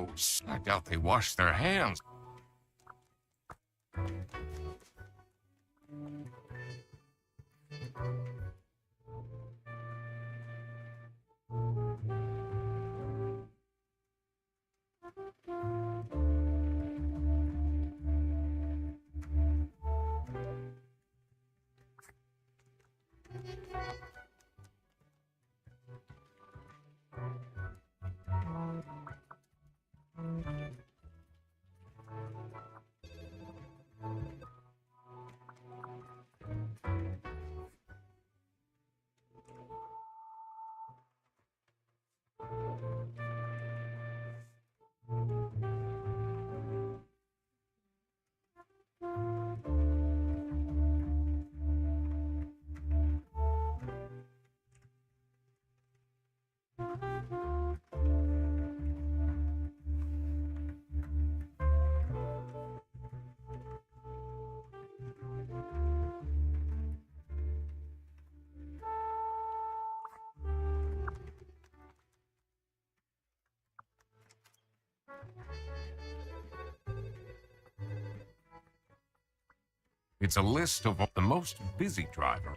B: Gross. I doubt they wash their hands. It's a list of the most busy driver.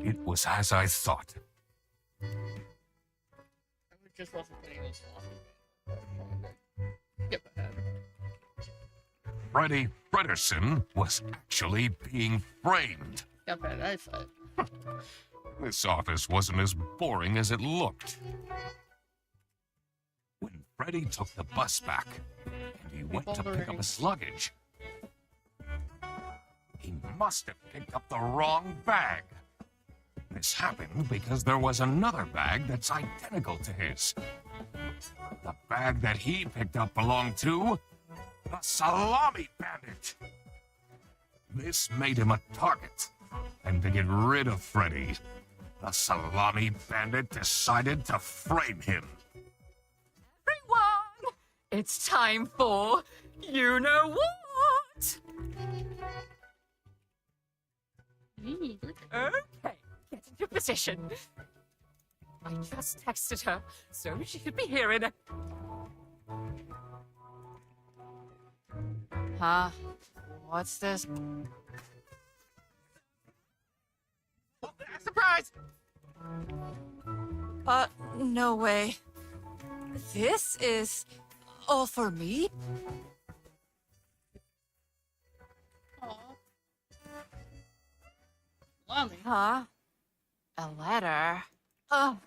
B: It was as I thought.
A: I just wasn't putting this on. Skip ahead.
B: Freddie Frederson was actually being framed.
A: Skip ahead, I said.
B: This office wasn't as boring as it looked. When Freddie took the bus back, and he went to pick up his luggage, he must have picked up the wrong bag. This happened because there was another bag that's identical to his. The bag that he picked up belonged to the salami bandit. This made him a target, and to get rid of Freddy, the salami bandit decided to frame him.
G: Everyone, it's time for you know what? Okay, get into position. I just texted her, so she should be hearing it.
D: Huh? What's this?
F: Surprise!
D: No way. This is all for me?
A: Aw. Salami.
D: Huh? A letter? Oh.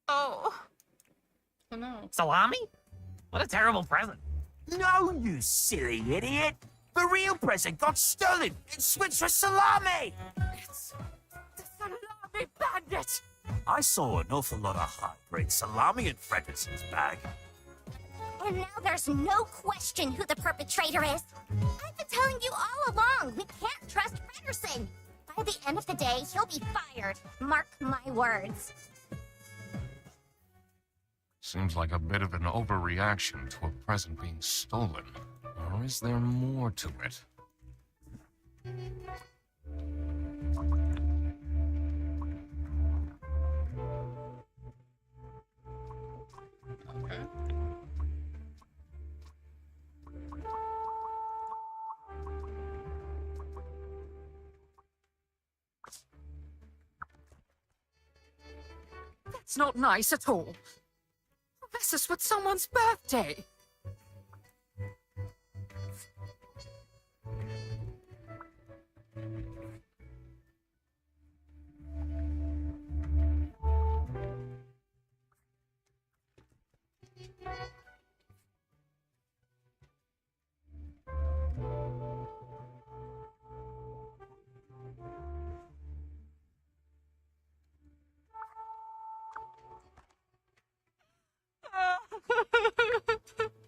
D: Oh.
A: Oh no.
F: Salami? What a terrible present.
H: No, you silly idiot. The real present got stolen and switched for salami!
G: It's the salami bandit!
H: I saw an awful lot of high-grade salami in Frederickson's bag.
C: And now there's no question who the perpetrator is. I've been telling you all along, we can't trust Fredderson. By the end of the day, he'll be fired. Mark my words.
B: Seems like a bit of an overreaction to a present being stolen. Or is there more to it?
A: Okay.
G: That's not nice at all. This is with someone's birthday.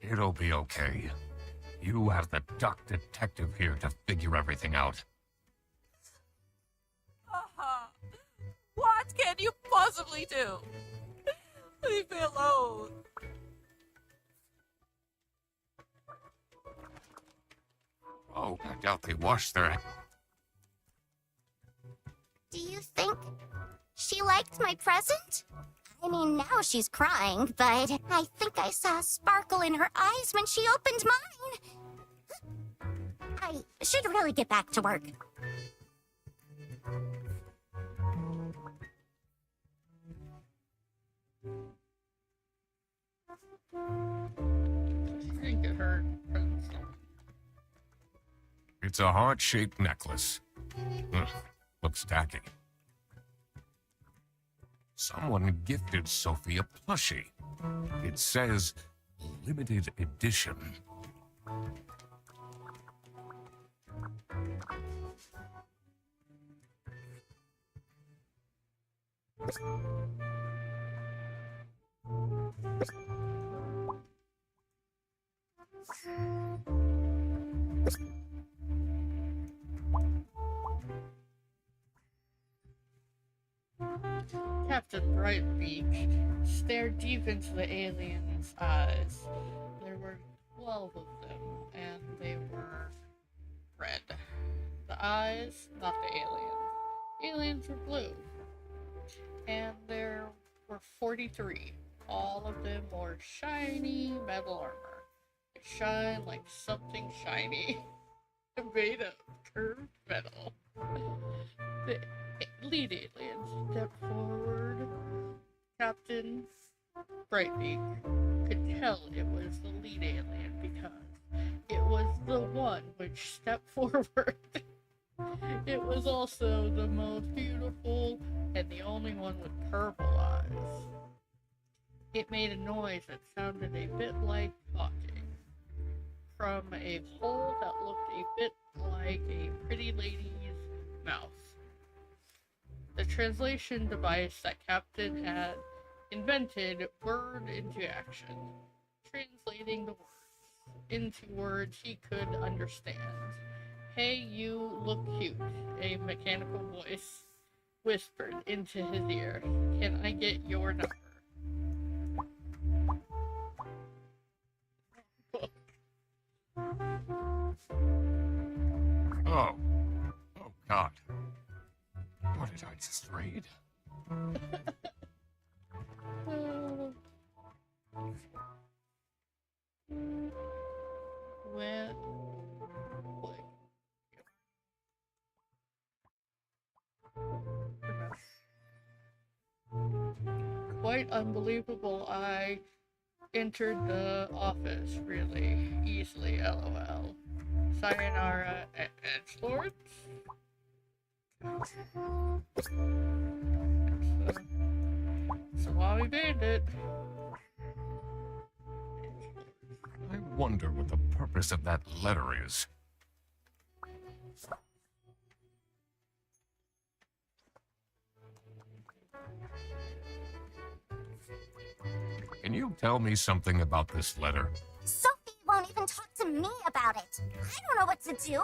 B: It'll be okay. You have the duck detective here to figure everything out.
G: What can you possibly do? Leave me alone.
B: Oh, I doubt they washed their...
C: Do you think she liked my present? I mean, now she's crying, but I think I saw a sparkle in her eyes when she opened mine. I should really get back to work.
A: She didn't get hurt.
B: It's a heart-shaped necklace. Ugh, looks tacky. Someone gifted Sophie a plushie. It says, limited edition.
A: Captain Brightbeak stared deep into the alien's eyes. There were 12 of them, and they were red. The eyes, not the aliens. Aliens were blue. And there were 43. All of them wore shiny metal armor. It shined like something shiny. Made of curved metal. The lead alien stepped forward. Captain Brightbeak could tell it was the lead alien because it was the one which stepped forward. It was also the most beautiful and the only one with purple eyes. It made a noise that sounded a bit like talking from a hole that looked a bit like a pretty lady's mouth. The translation device that Captain had invented word into action, translating the words into words he could understand. Hey, you look cute, a mechanical voice whispered into his ear. Can I get your number?
B: Oh. Oh, God. What did I just read?
A: When... Quite unbelievable. I entered the office really easily, lol. Sayonara, edgelords? Salami bandit.
B: I wonder what the purpose of that letter is. Can you tell me something about this letter?
C: Sophie won't even talk to me about it. I don't know what to do.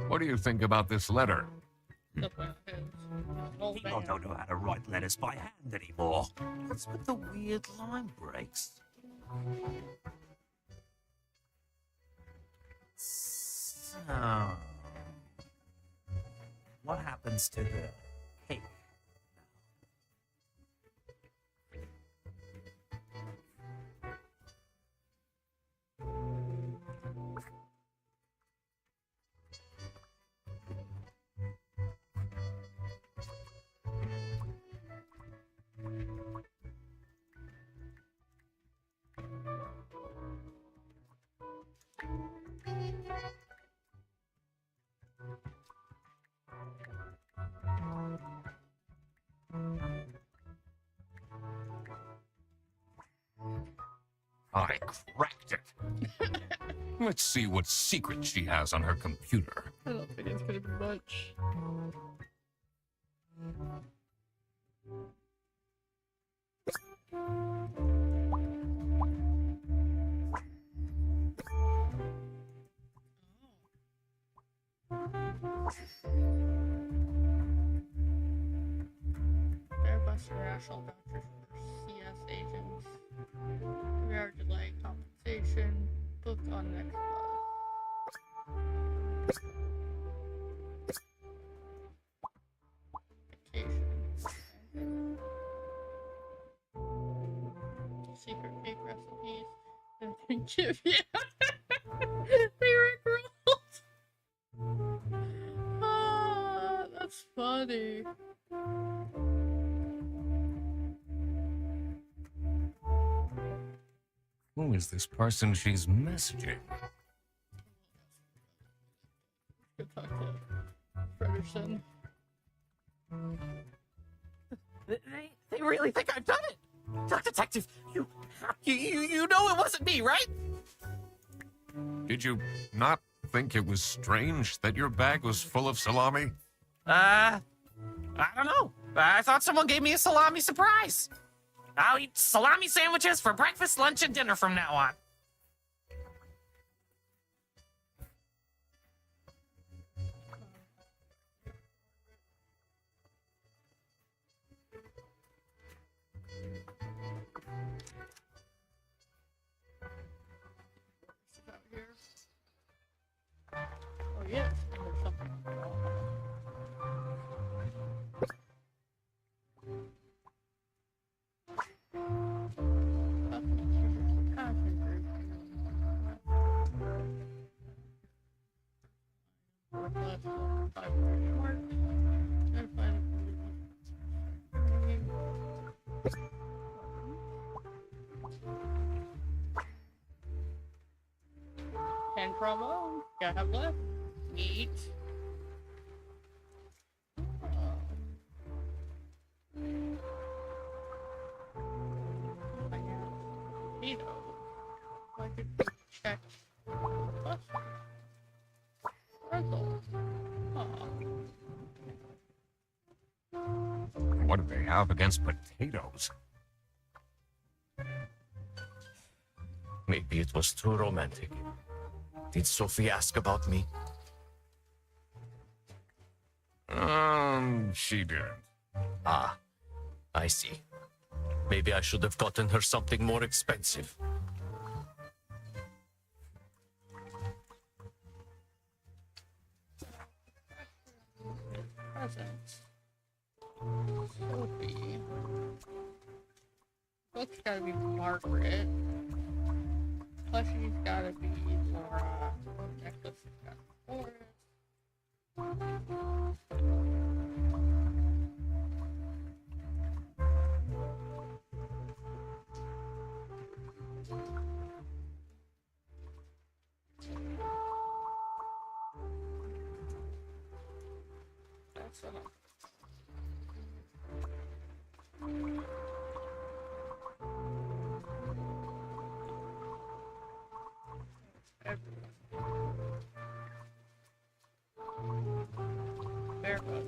B: What do you think about this letter?
A: That's what it is. Oh,
H: People
A: man.
H: don't know how to write letters by hand anymore. What's with the weird line breaks? So, what happens to the cake?
B: I cracked it. Let's see what secret she has on her computer.
A: I don't think it's gonna be much. Airbus rational vouchers for CS agents. 3-hour delay compensation. Booked on next vacation. Secret cake recipes. And then give you they Rickrolled. Ah, that's funny.
B: Who is this person she's messaging?
A: Go talk to Frederson.
F: They really think I've done it. Doc Detective, you know it wasn't me, right?
B: Did you not think it was strange that your bag was full of salami?
F: I don't know. I thought someone gave me a salami surprise. I'll eat salami sandwiches for breakfast, lunch, and dinner from now on.
A: Is it out here? Oh yes, there's something. And promo, gotta have left. Eat. Potato. Why did we check bus? Puzzle.
B: What do they have against potatoes?
I: Maybe it was too romantic. Did Sophie ask about me?
B: She didn't.
I: Ah, I see. Maybe I should have gotten her something more expensive.
A: Presents. Sophie. Book's gotta be Margaret. Plushie's gotta be Laura. Necklace has got Forrest. Bear bug.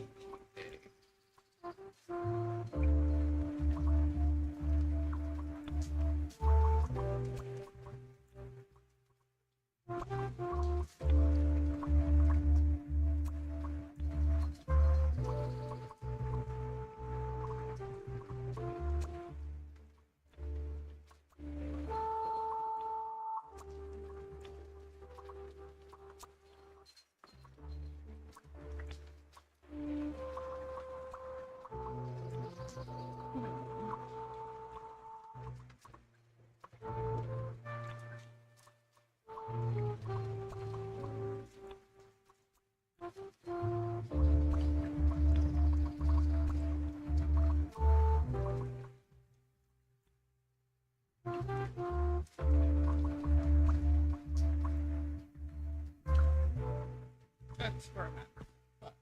A: That's where I'm at. But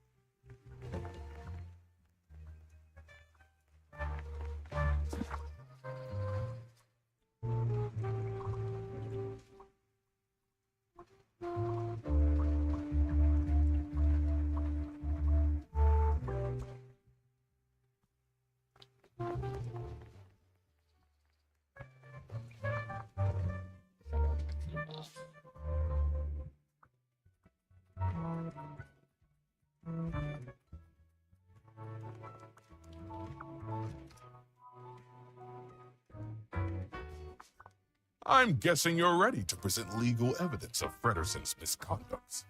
E: I'm guessing you're ready to present legal evidence of Frederson's misconduct.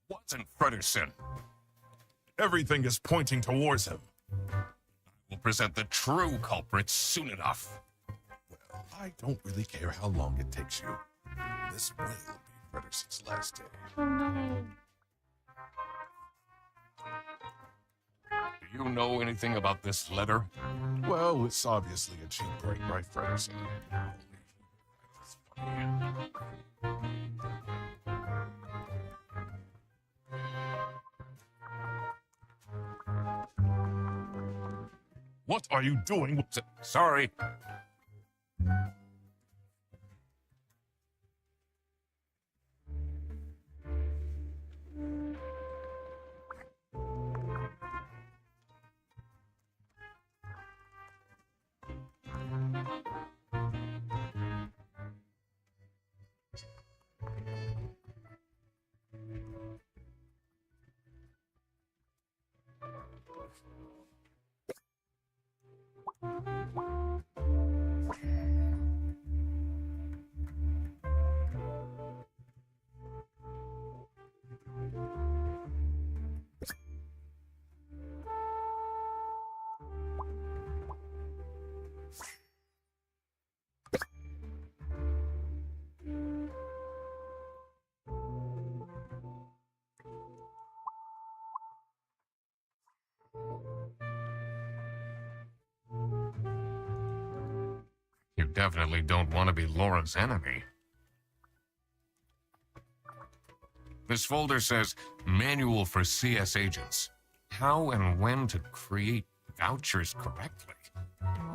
B: Wasn't Frederson.
E: Everything is pointing towards him.
B: We'll present the true culprits soon enough.
E: Well, I don't really care how long it takes you. This will be Frederson's last day.
B: Do you know anything about this letter?
E: Well, it's obviously a cheap break by Frederson. What are you doing?
B: Sorry. You definitely don't want to be Laura's enemy. This folder says Manual for CS Agents. How and when to create vouchers correctly.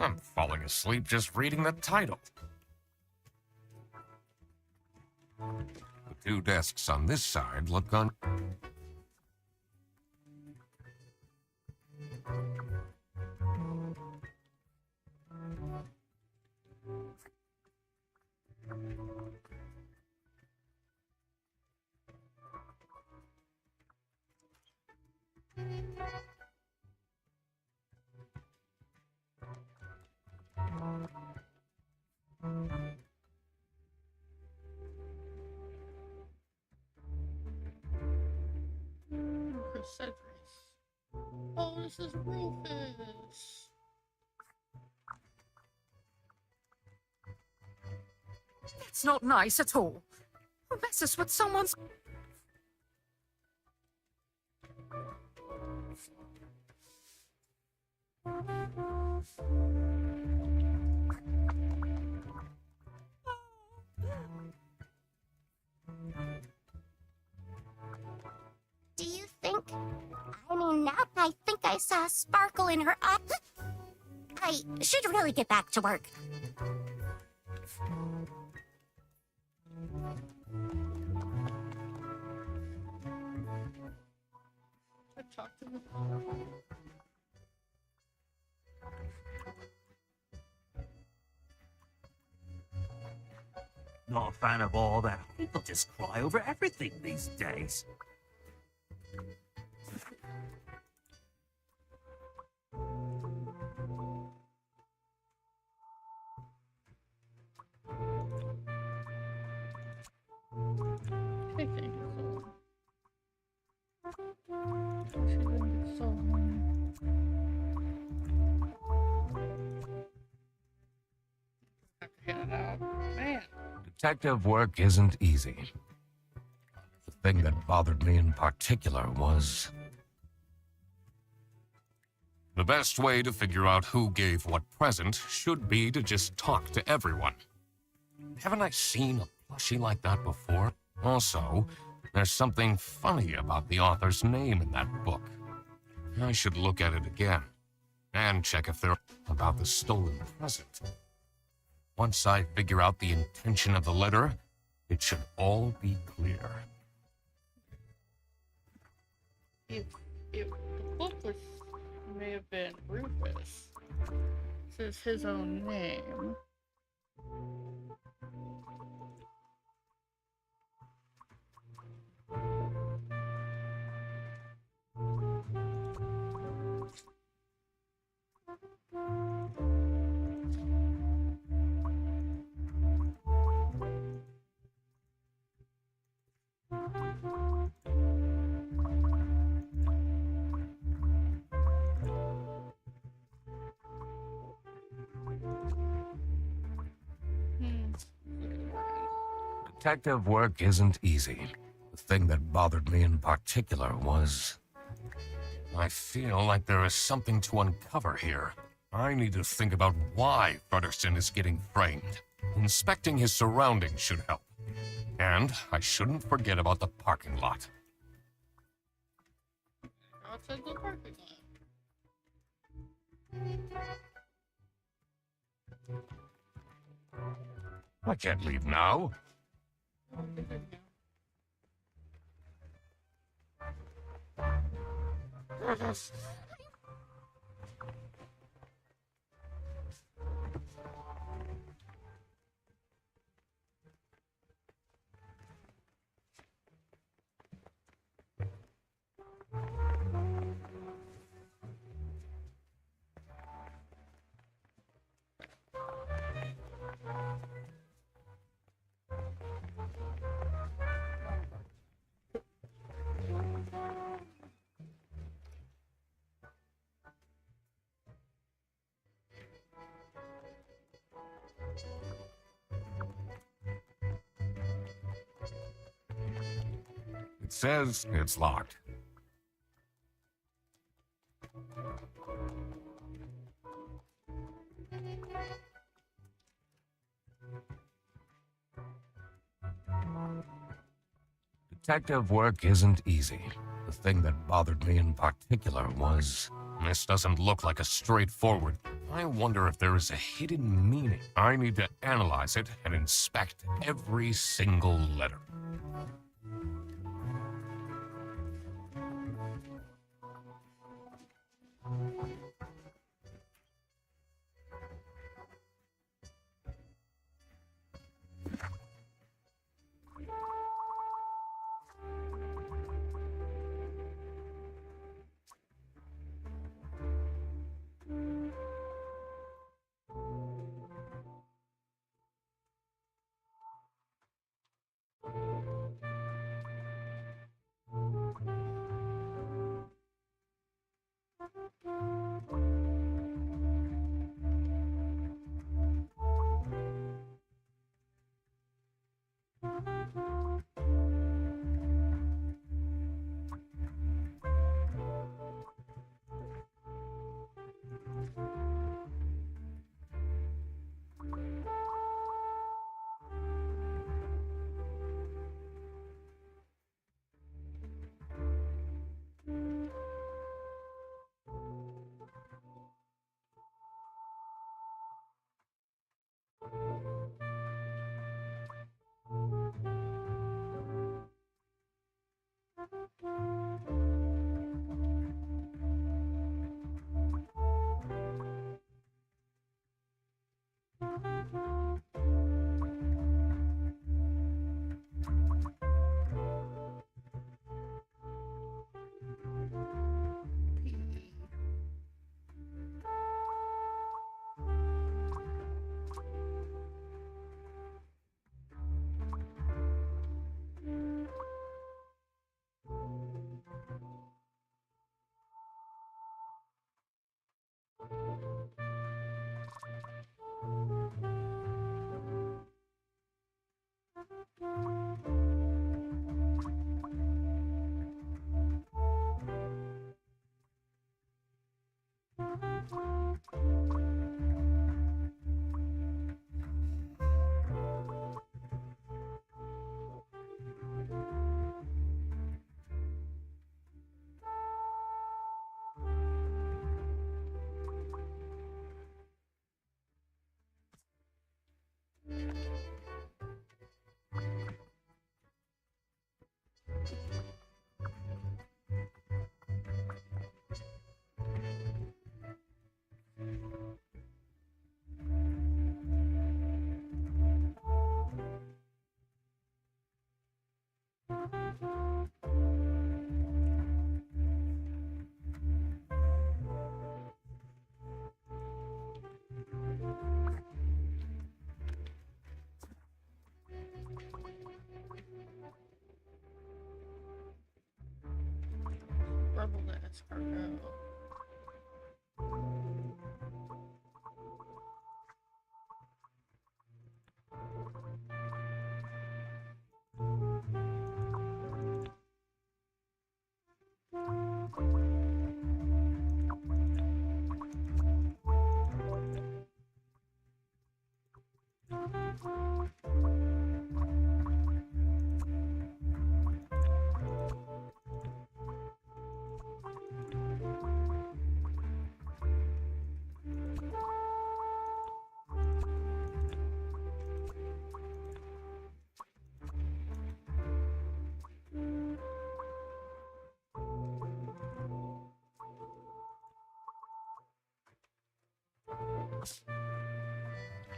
B: I'm falling asleep just reading the title. The two desks on this side look on...
A: Cedric. Oh, this is Rufus.
G: It's not nice at all. Who messes with someone's...
C: Do you think? I mean, now that I I saw a sparkle in her eye. I should really get back to work.
A: Talk to them.
H: Not a fan of all that. People just cry over everything these days.
A: Taking so long. Have to hand it out. Man.
B: Detective work isn't easy. The thing that bothered me in particular was... The best way to figure out who gave what present should be to just talk to everyone. Haven't I seen a plushie like that before? Also, there's something funny about the author's name in that book. I should look at it again, and check if they're about the stolen present. Once I figure out the intention of the letter, it should all be clear.
A: If the book may have been Rufus, this is his own name.
B: Detective work isn't easy. The thing that bothered me in particular was... I feel like there is something to uncover here. I need to think about why Frederson is getting framed. Inspecting his surroundings should help. And I shouldn't forget about the parking lot.
A: Outside the parking lot.
B: I can't leave now. It says it's locked. Detective work isn't easy. The thing that bothered me in particular was... This doesn't look like a straightforward. I wonder if there is a hidden meaning. I need to analyze it and inspect every single letter.
A: Rebel that's cargo.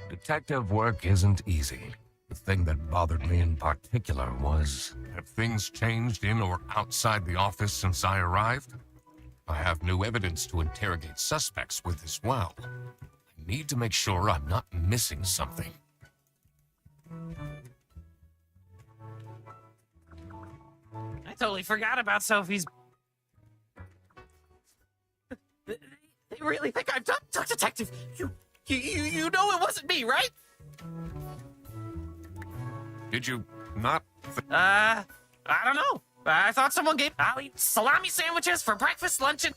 B: Detective work isn't easy. The thing that bothered me in particular was, have things changed in or outside the office since I arrived? I have new evidence to interrogate suspects with as well. I need to make sure I'm not missing something.
F: I totally forgot about Sophie's. They really think I'm Duck Detective. You know it wasn't me, right?
B: Did you not?
F: I don't know. I thought someone gave. I'll eat salami sandwiches for breakfast, lunch, and.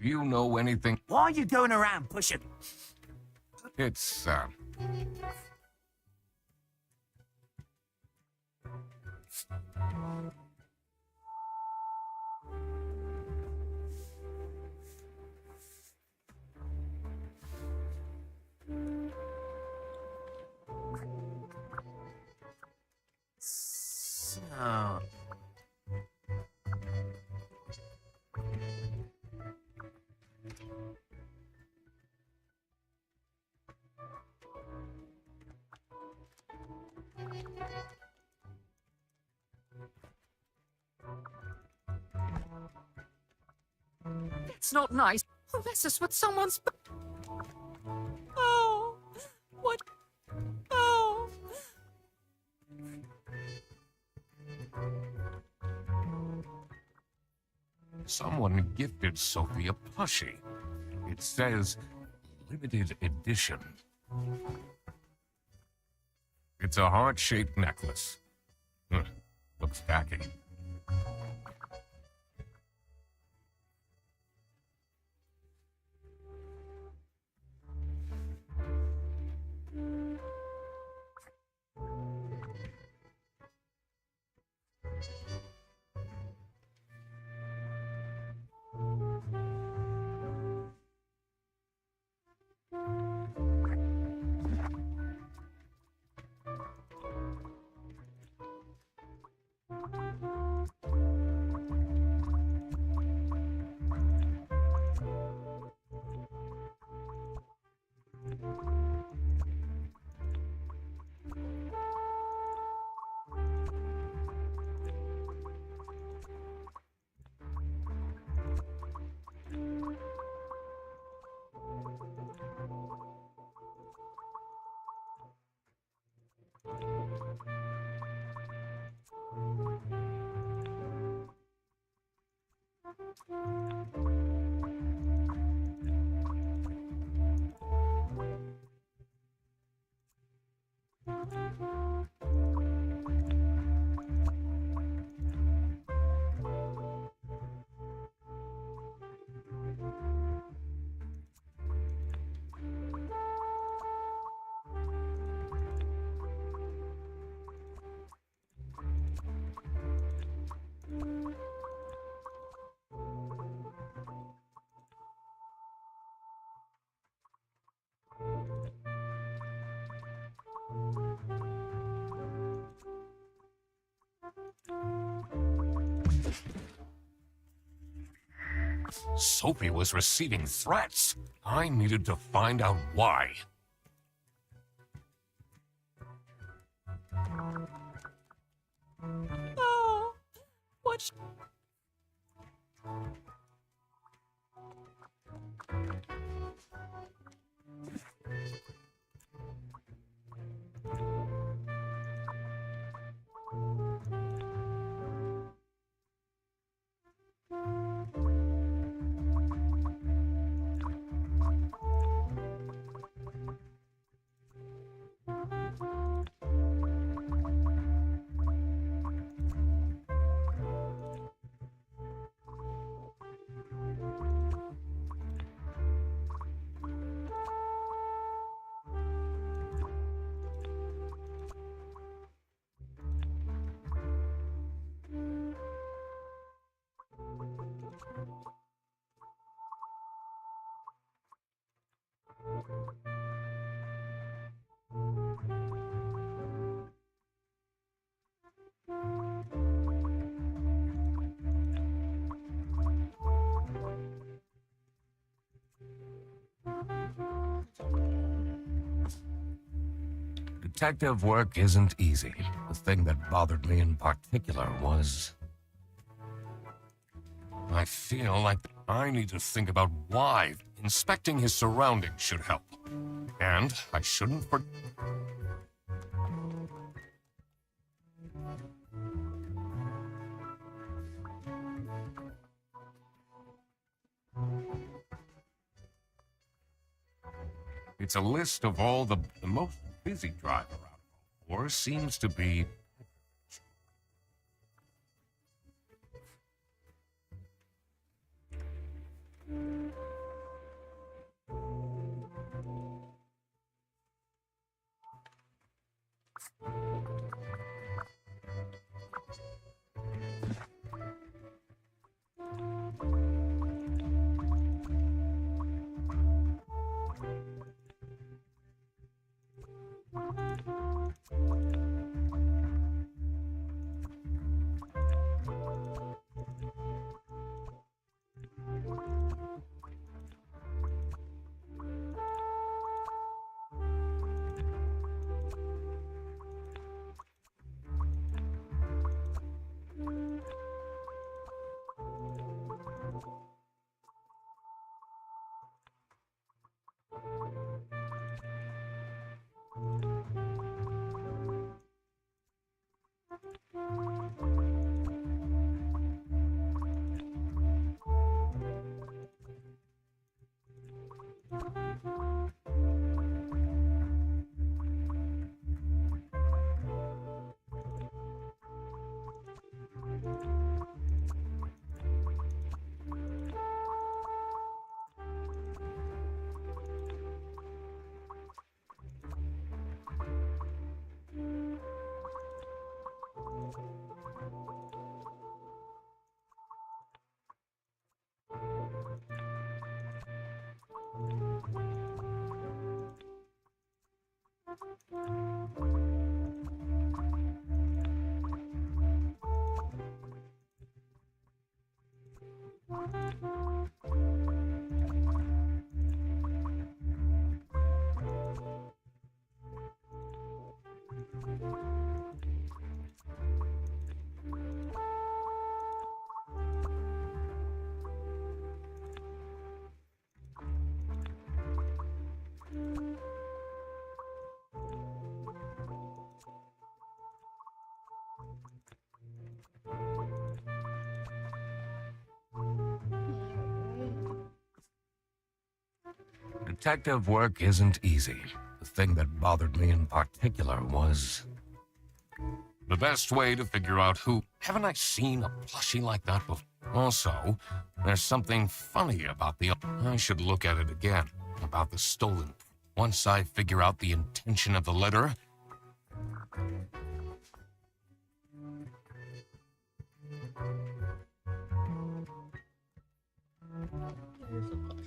B: Do you know anything?
H: Why are you going around pushing?
B: It's,
H: So...
G: It's not nice. Who messes with someone's... Oh, what? Oh.
B: someone gifted Sophie a plushie. It says, limited edition. It's a heart-shaped necklace. Looks tacky. Sophie was receiving threats. I needed to find out why.
G: Oh, what?
B: Detective work isn't easy. The thing that bothered me in particular was... I feel like I need to think about why inspecting his surroundings should help. And I shouldn't It's a list of all the most busy driver out of all four seems to be... Detective work isn't easy. The thing that bothered me in particular was the best way to figure out who... Haven't I seen a plushie like that before? Also, there's something funny about the... I should look at it again, about the stolen... Once I figure out the intention of the letter...
A: Here's a plushie.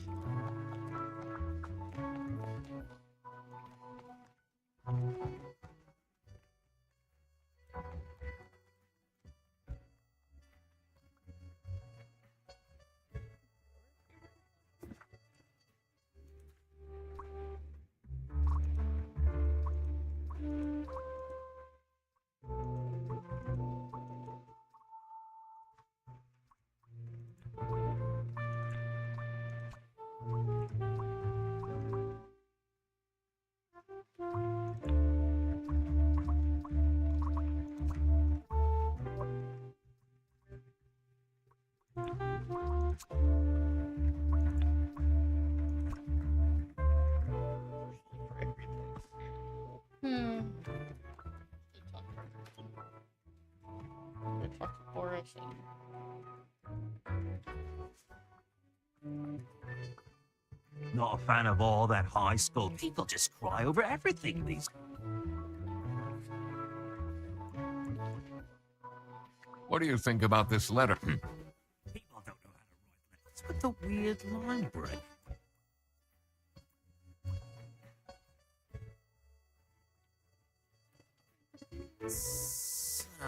A: For everything. Let's talk to Boris and...
H: Not a fan of all that high school. People just cry over everything these.
B: What do you think about this letter?
H: People don't know how to write letters with the weird line break. So...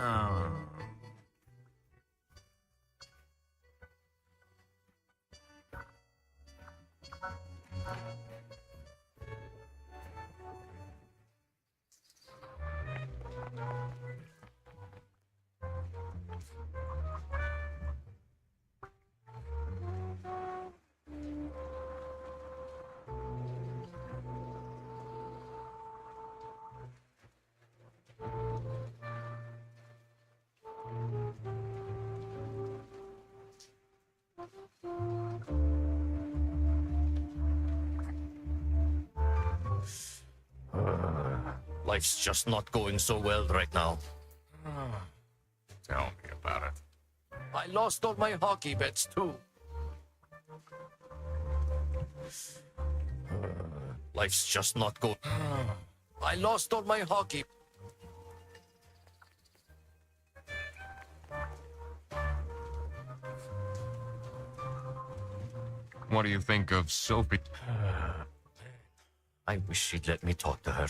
I: Life's just not going so well right now.
B: Tell me about it.
I: I lost all my hockey bets too. Life's just not going. I lost all my hockey.
B: What do you think of Sophie?
I: I wish she'd let me talk to her.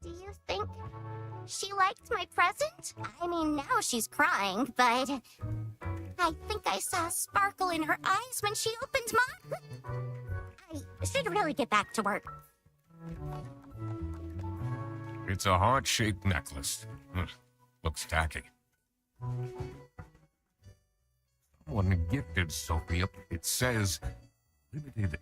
C: Do you think she liked my present? I mean, now she's crying, but I think I saw a sparkle in her eyes when she opened mine. I should really get back to work.
B: It's a heart-shaped necklace. Looks tacky. Someone gifted Sophie up. It says limited.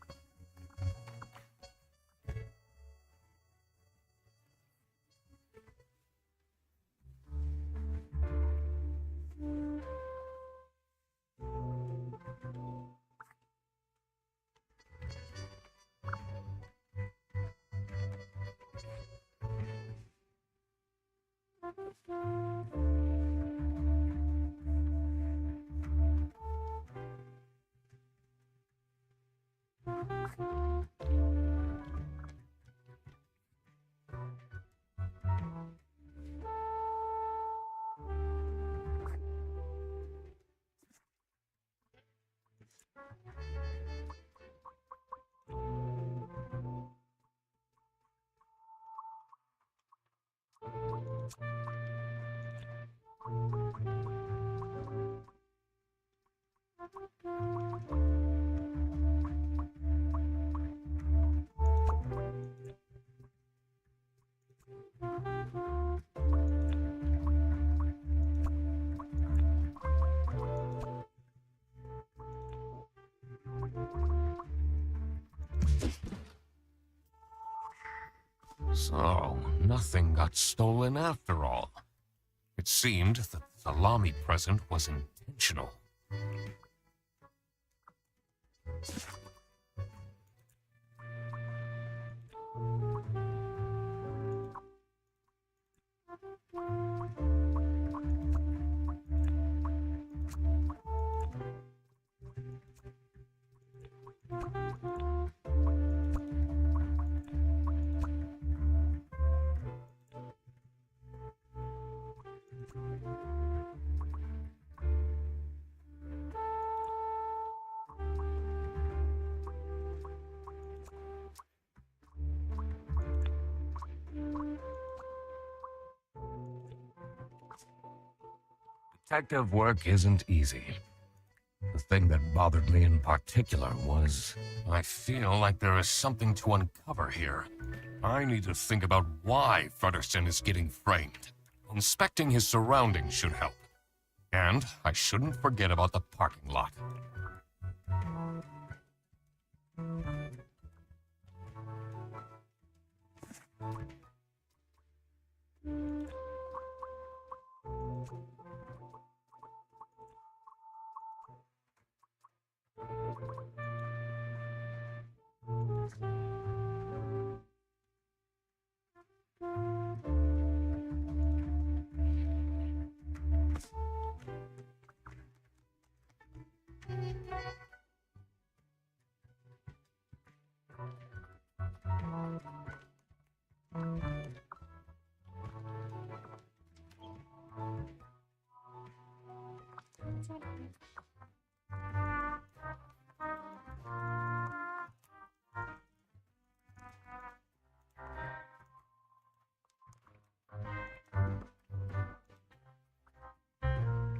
B: So, nothing got stolen after all. It seemed that the salami present was intentional. Detective work isn't easy. The thing that bothered me in particular was I feel like there is something to uncover here. I need to think about why Fredderson is getting framed. Inspecting his surroundings should help. And I shouldn't forget about the parking lot.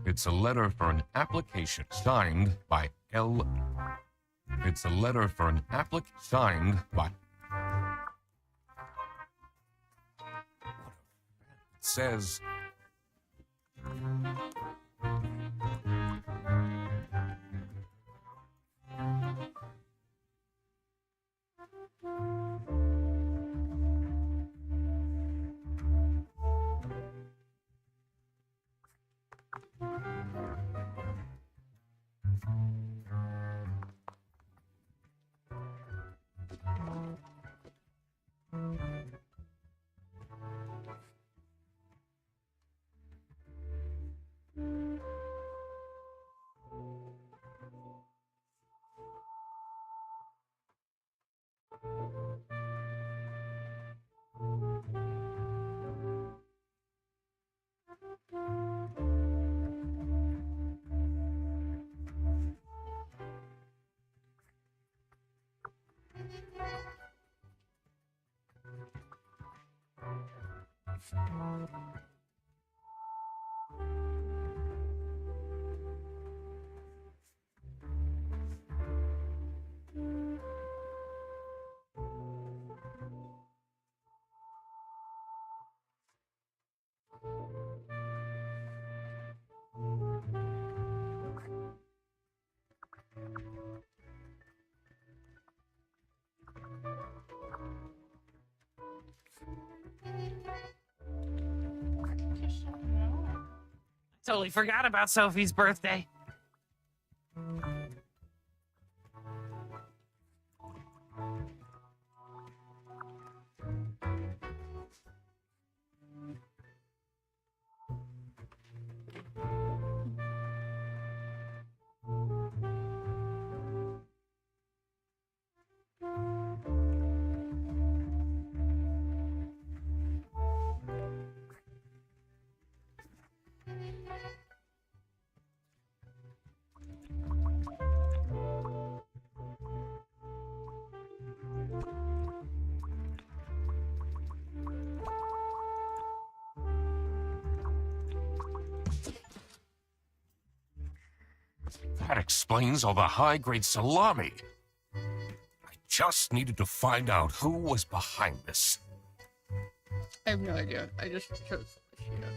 B: It's a letter for an application signed by L. It's a letter for an application signed by. It says.
F: Totally forgot about Sophie's birthday.
B: That explains all the high-grade salami. I just needed to find out who was behind this.
A: I have no idea. I just chose Felicia.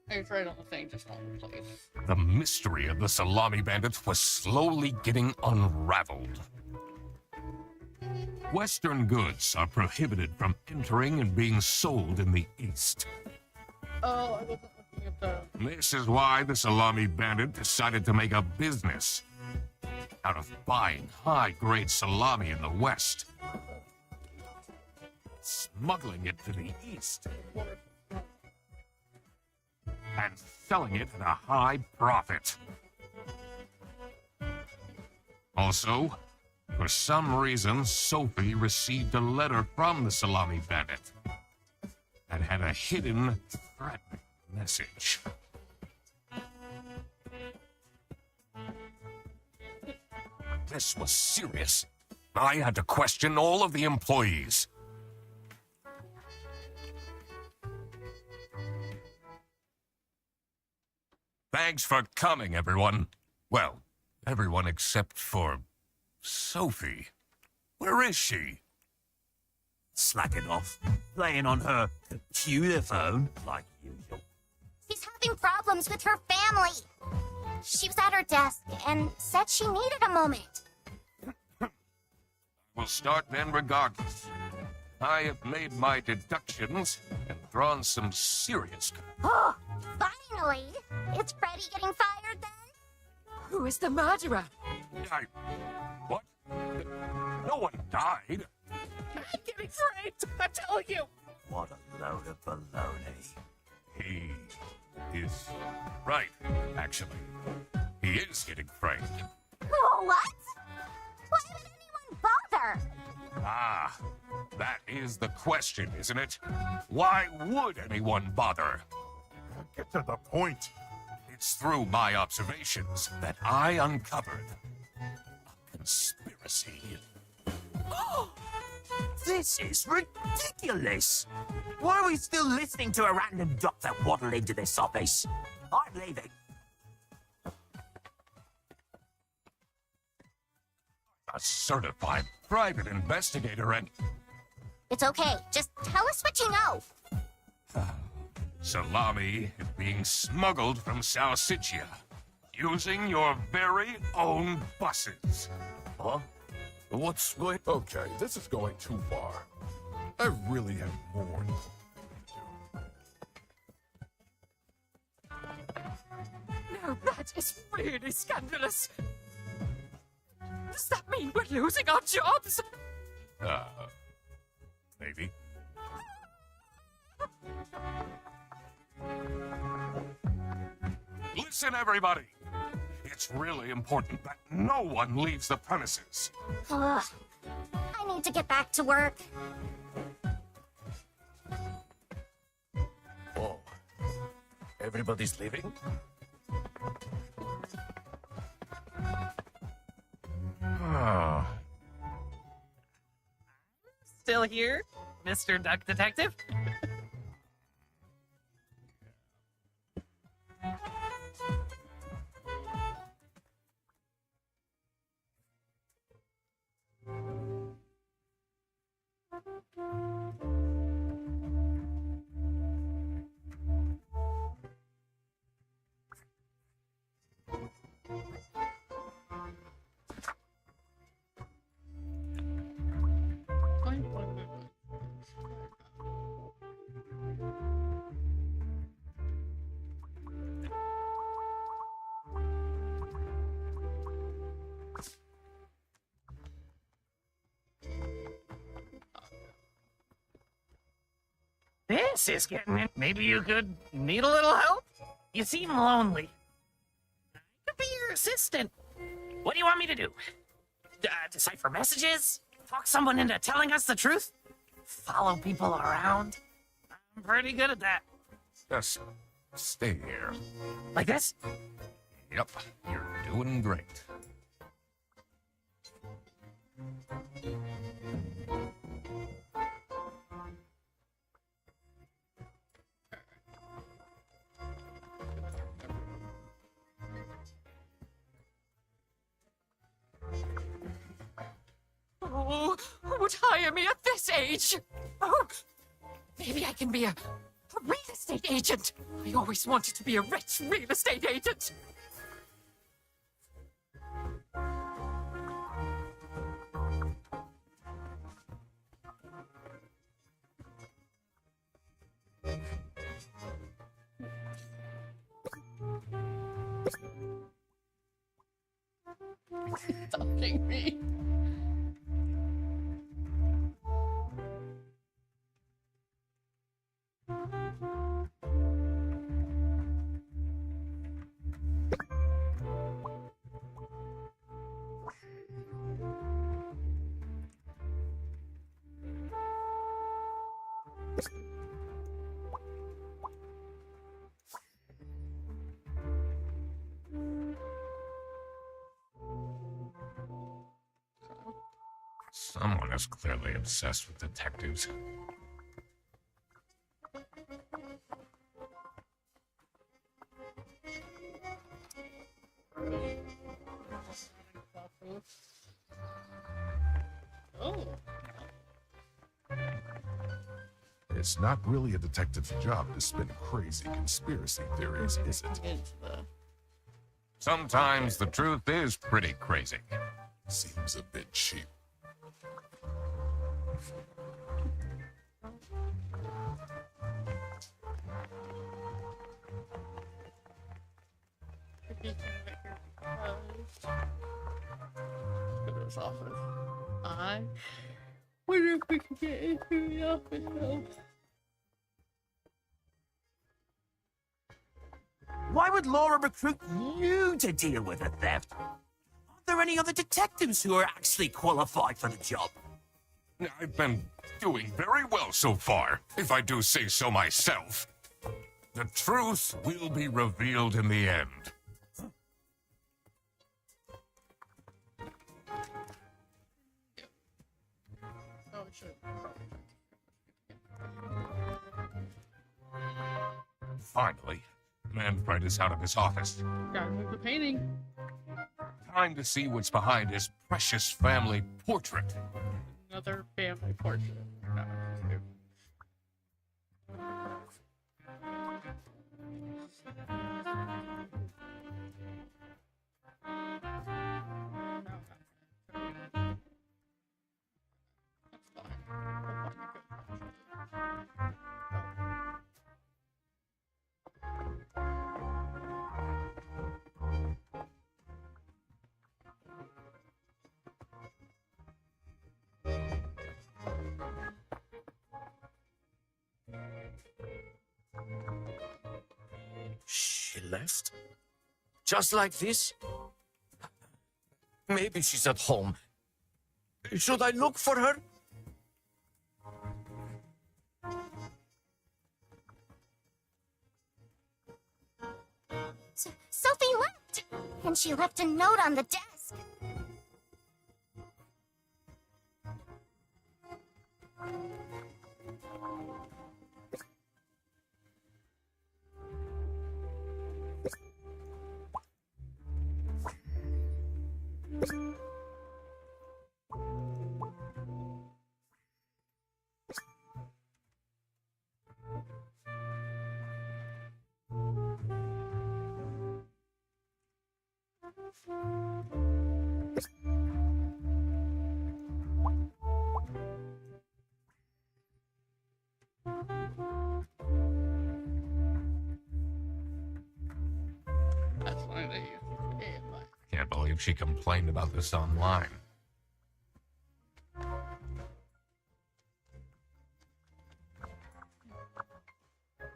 A: I was right on the thing, just on the place.
B: The mystery of the salami bandit was slowly getting unraveled. Western goods are prohibited from entering and being sold in the East.
A: Oh, I wasn't looking at the.
B: This is why the salami bandit decided to make a business out of buying high-grade salami in the West, smuggling it to the East, and selling it at a high profit. Also, for some reason, Sophie received a letter from the salami bandit that had a hidden, threatening message. This was serious. I had to question all of the employees. Thanks for coming, everyone. Well, everyone except for Sophie. Where is she?
H: Slacking off, playing on her computer phone like usual.
C: She's having problems with her family. She was at her desk and said she needed a moment.
B: We'll start then regardless. I have made my deductions and drawn some serious.
C: Oh, finally! Is Freddy getting fired then?
G: Who is the murderer?
B: What? No one died.
F: I'm getting framed. I'm telling you.
H: What a load of baloney.
B: He is right, actually. He is getting framed.
C: Oh, what? Why would anyone bother?
B: Ah, that is the question, isn't it? Why would anyone bother?
E: Get to the point.
B: It's through my observations that I uncovered a conspiracy.
H: This is ridiculous. Why are we still listening to a random doctor waddle into this office? I'm leaving.
B: A certified private investigator and
C: It's okay. Just tell us what you know.
B: salami is being smuggled from Salsiccia using your very own buses.
I: Huh? What's going...
E: Okay, this is going too far. I really have more important to do.
G: No, that is really scandalous. Does that mean we're losing our jobs?
B: Maybe. Listen, everybody. It's really important that no one leaves the premises.
C: Ugh. I need to get back to work.
I: Oh. Everybody's leaving?
F: Still here, Mr. Duck Detective? This is getting it. Maybe you could need a little help? You seem lonely. I could be your assistant. What do you want me to do? Decipher messages? Talk someone into telling us the truth? Follow people around? I'm pretty good at that.
B: Just stay here.
F: Like this?
B: Yep, you're doing great.
G: Oh, who would hire me at this age? Oh, maybe I can be a real estate agent. I always wanted to be a rich real estate agent.
A: touching me.
B: Someone is clearly obsessed with detectives.
A: Oh.
E: It's not really a detective's job to spin crazy conspiracy theories, is it?
A: Into the
B: Sometimes the truth is pretty crazy.
E: Seems a bit cheap.
A: Go to his office. I wonder if we can get into the office though.
H: Why would Laura recruit you to deal with the theft? Are there any other detectives who are actually qualified for the job?
B: I've been doing very well so far, if I do say so myself. The truth will be revealed in the end.
A: Oh, it should.
B: Finally, Manfred is out of his office.
A: Gotta move the painting.
B: Time to see what's behind his precious family portrait.
A: Another family portrait. No, two.
I: She left? Just like this? Maybe she's at home. Should I look for her?
C: Sophie left, and she left a note on the desk.
A: That's why they use it.
B: Can't believe she complained about this online.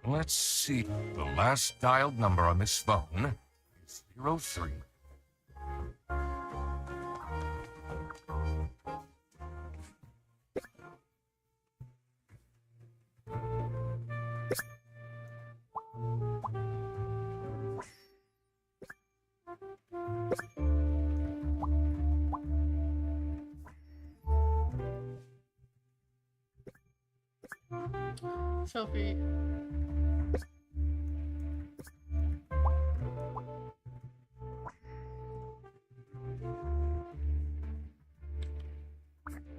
B: Let's see. The last dialed number on this phone is 03.
A: Sophie.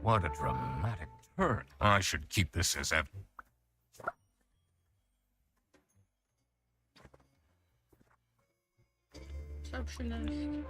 B: What a dramatic turn. I should keep this as evidence.
A: Receptionist.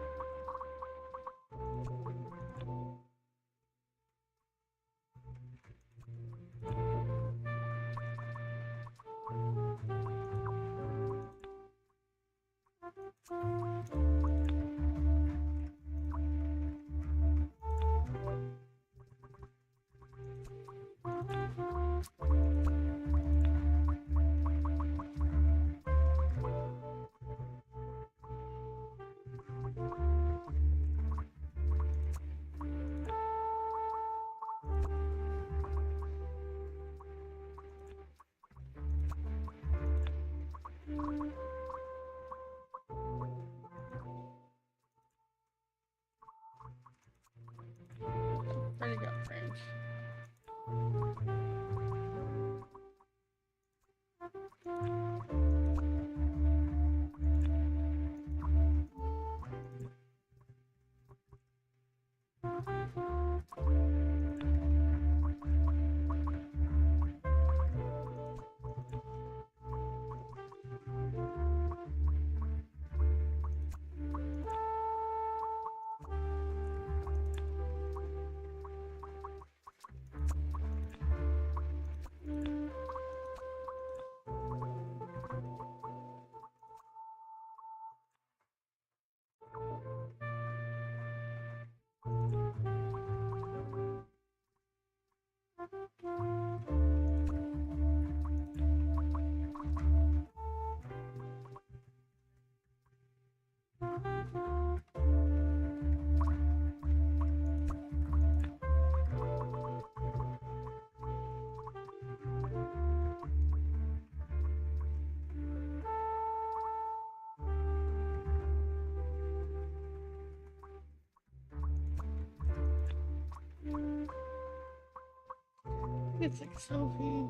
A: It's like Sophie.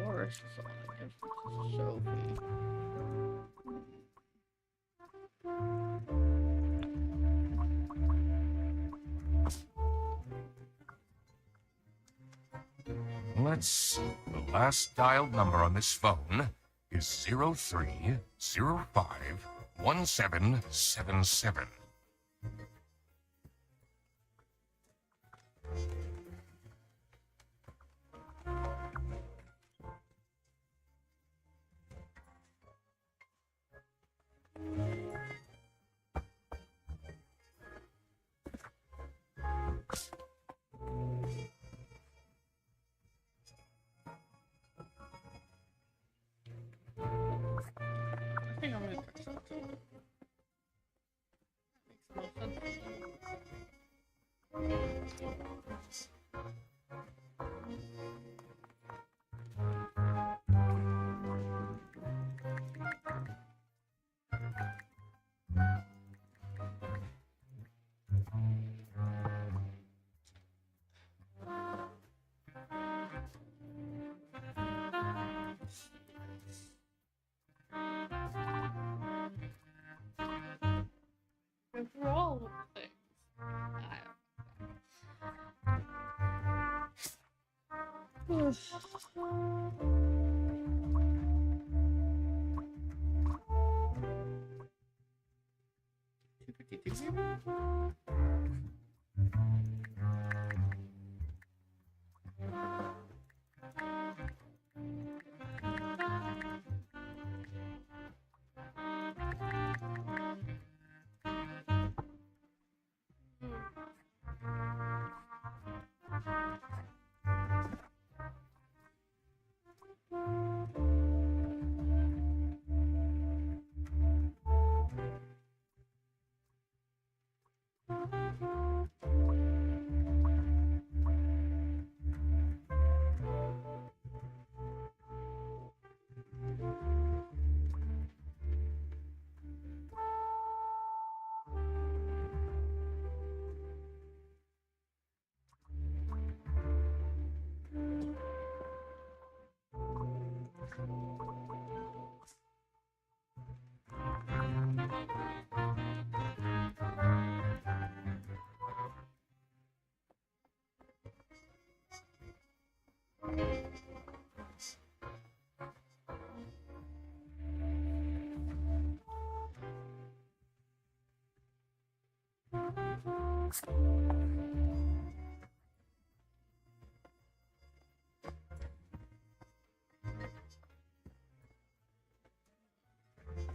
A: Boris is on. I guess this is Sophie.
B: Let's see. The last dialed number on this phone is 03051777.
A: I think I'm gonna press that too. That makes the most sense. Go through all of the things.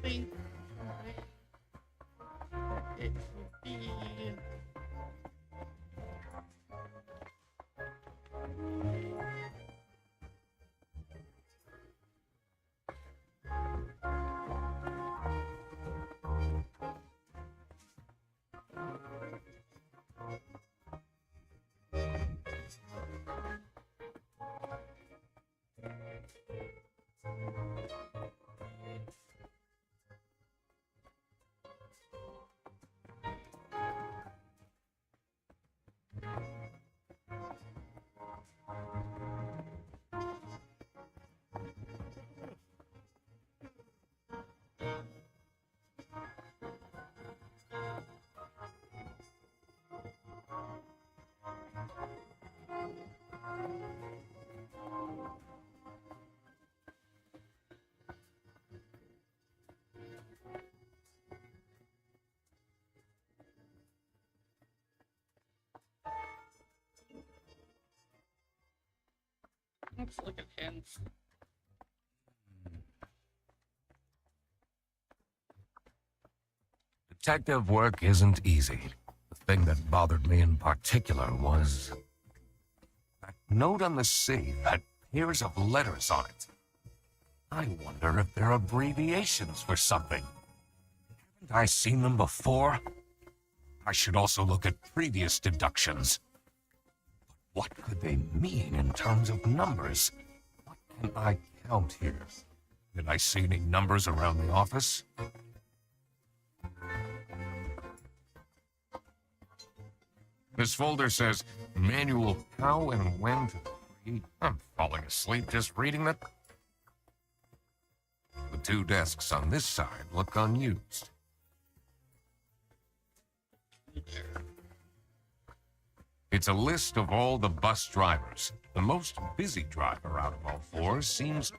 A: Think it would be let's look at hints.
B: Detective work isn't easy. The thing that bothered me in particular was that note on the safe had pairs of letters on it. I wonder if they're abbreviations for something. Haven't I seen them before? I should also look at previous deductions. But what could they mean in terms of numbers? What can I count here? Did I see any numbers around the office? This folder says manual how and when to create. I'm falling asleep just reading that. The two desks on this side look unused. It's a list of all the bus drivers. The most busy driver out of all four seems...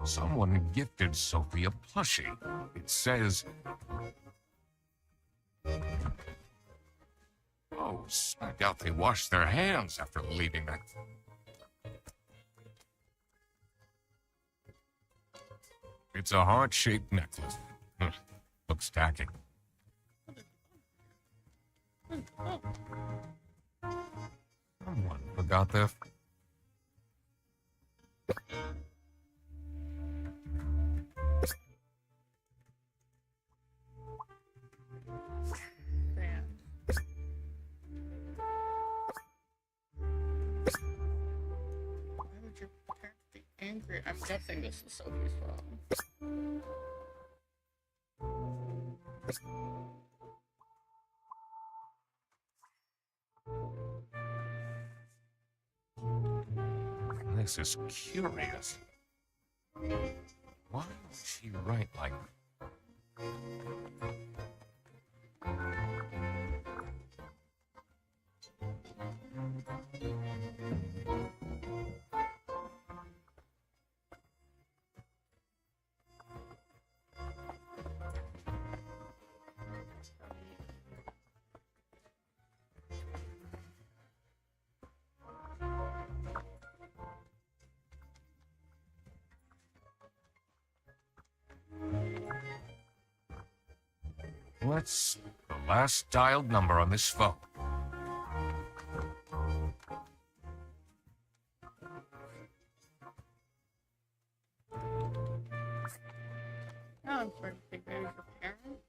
B: Someone gifted Sophie a plushie. It says... Oh, I doubt they washed their hands after leaving that. It's a heart-shaped necklace. Looks tacky. Someone forgot their...
A: Why would your parents be angry? I'm guessing this is Sophie's phone.
B: This is curious. Why would she write like... What's the last dialed number on this phone?
A: Oh, I'm starting to think maybe your parents.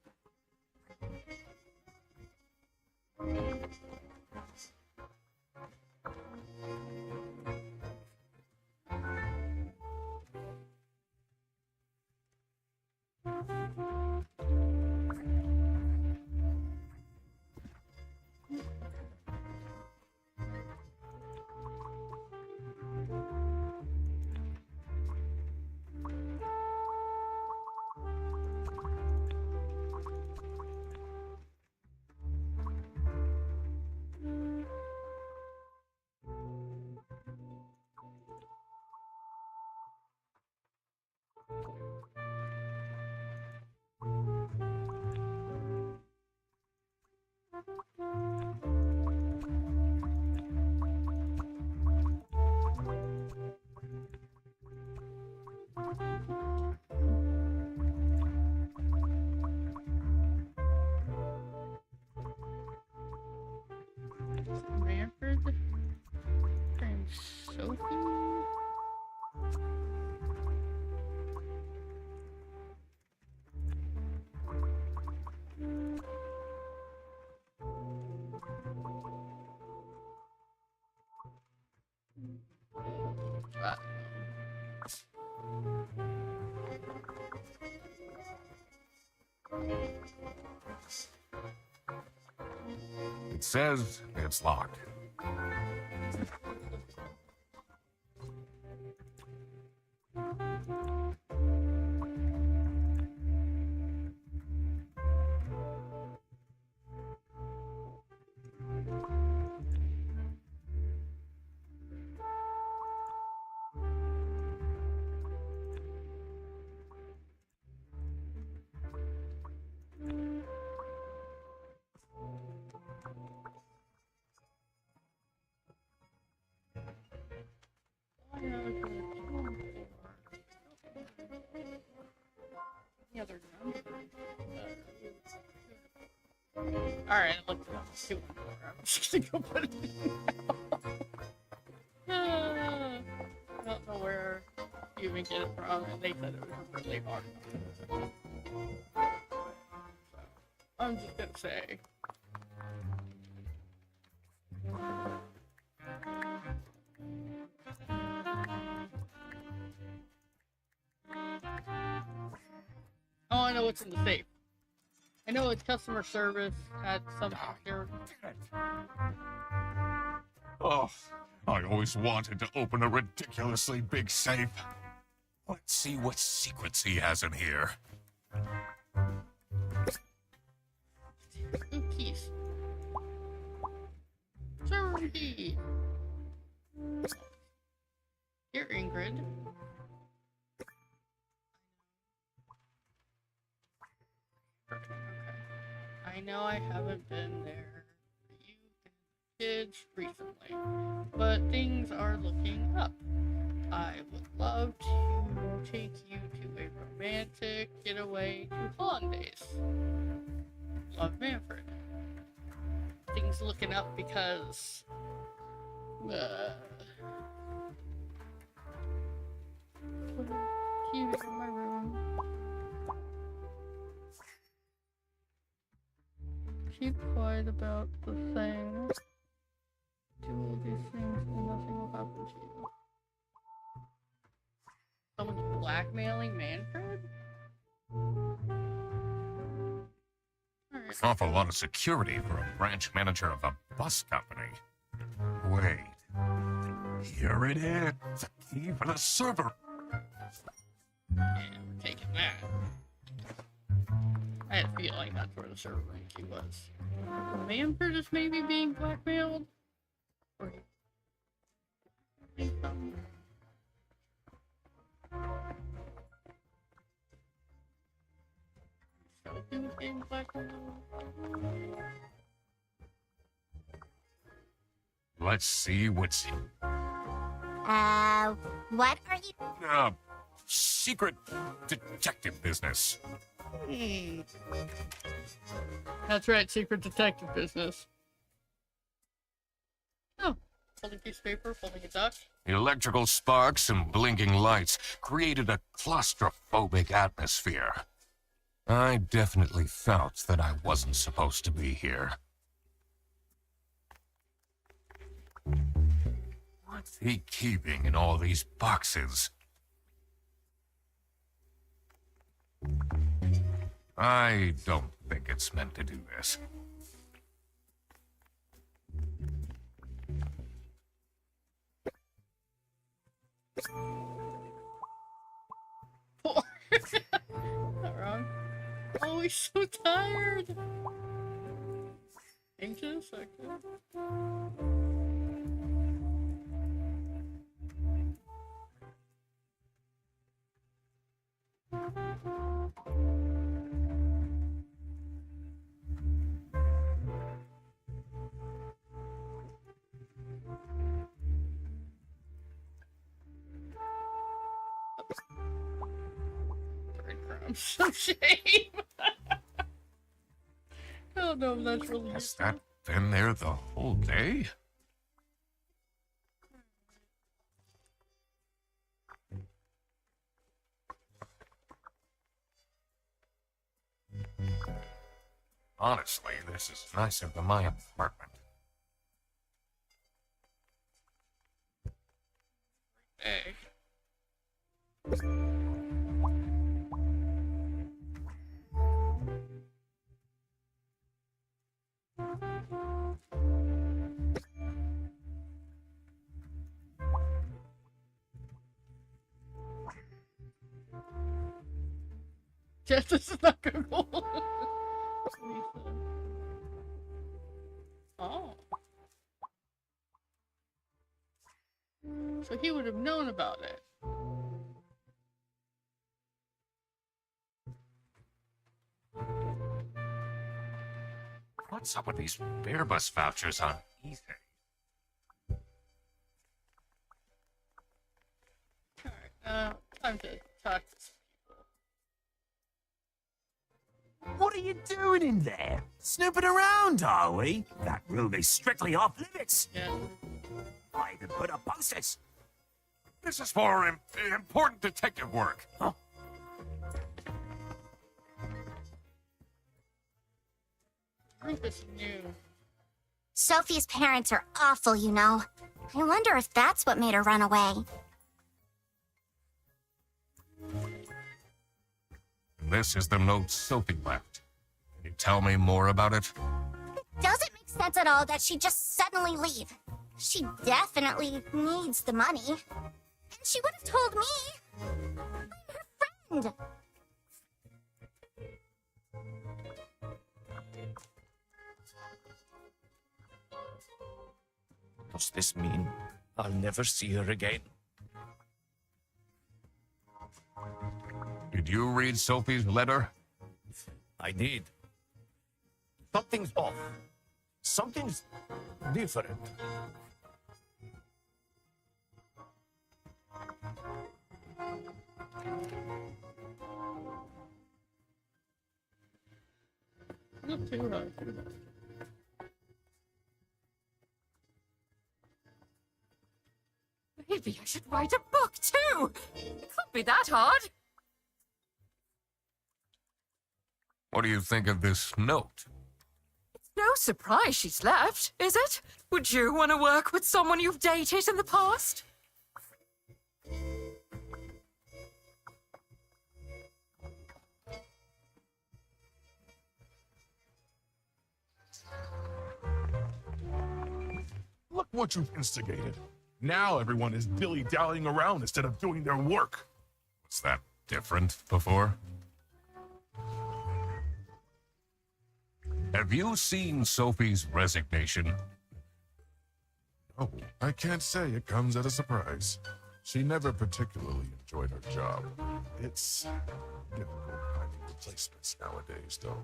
A: Manfred and Sophie.
B: It says it's locked.
A: Any other number? Alright, I looked it up. 214. I'm just gonna go put it in now. I don't know where you even get it from, and they said it was really hard. So, I'm just gonna say. Oh, I know what's in the safe. I know it's customer service at some security.
B: Oh, I always wanted to open a ridiculously big safe. Let's see what secrets he has in here.
A: Ooh, keys. Certainty. Here, Ingrid. Okay. I know I haven't been there for you kids recently, but things are looking up. I would love to take you to a romantic getaway to Hollandaise. Love, Manfred. Things looking up because TV in my room. Keep quiet about the thing. Do all these things and nothing will happen to you. Someone's blackmailing Manfred? Alright.
B: Awful lot of security for a branch manager of a bus company. Wait. Here it is. The key for the server.
A: Yeah, we're taking that. I had a feeling that's where the server room key was. Manfred is maybe being blackmailed? Or so he was being blackmailed?
B: Let's see what's in.
C: What are you?
B: Secret detective business.
A: That's right, secret detective business. Oh, holding a piece of paper, holding a duck.
B: Electrical sparks and blinking lights created a claustrophobic atmosphere. I definitely felt that I wasn't supposed to be here. What's he keeping in all these boxes? I don't think it's meant to do this.
A: Poor. Not wrong. Oh, he's so tired. Anxious? Okay. Breadcrumbs. Oh, shame. I don't know if that's really
B: Has that been there the whole day? Honestly, this is nicer than my apartment.
A: Egg. Yes, this is not Google. Oh. So he would have known about it.
B: What's up with these bear bus vouchers on eBay?
A: Time to talk to some people.
H: What are you doing in there? Snooping around, are we? That room is strictly off limits.
A: Yeah.
H: I even put up posters.
B: This is for important detective work.
H: Huh?
A: Rufus knew.
C: Sophie's parents are awful, you know. I wonder if that's what made her run away.
B: This is the note Sophie left. Can you tell me more about it?
C: It doesn't make sense at all that she'd just suddenly leave. She definitely needs the money. And she would have told me. I'm her friend.
I: Does this mean I'll never see her again?
B: Did you read Sophie's letter?
I: I did. Something's off. Something's different.
A: Not too hard.
G: Maybe I should write a book too. It can't be that hard.
B: What do you think of this note?
G: It's no surprise she's left, is it? Would you want to work with someone you've dated in the past?
E: Look what you've instigated. Now everyone is dilly-dallying around instead of doing their work.
B: Was that different before? Have you seen Sophie's resignation?
E: Oh, I can't say it comes as a surprise. She never particularly enjoyed her job. It's difficult finding replacements nowadays, though.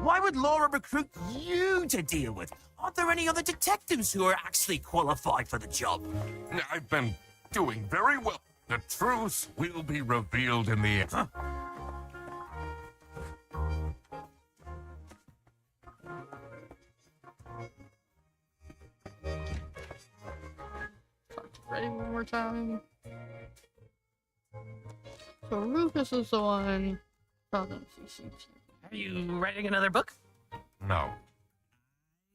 H: Why would Laura recruit you to deal with? Aren't there any other detectives who are actually qualified for the job?
B: I've been doing very well. The truth will be revealed in the end.
H: Huh?
A: Ready one more time. So Rufus is the one talking to CCTV.
F: Are you writing another book?
B: No,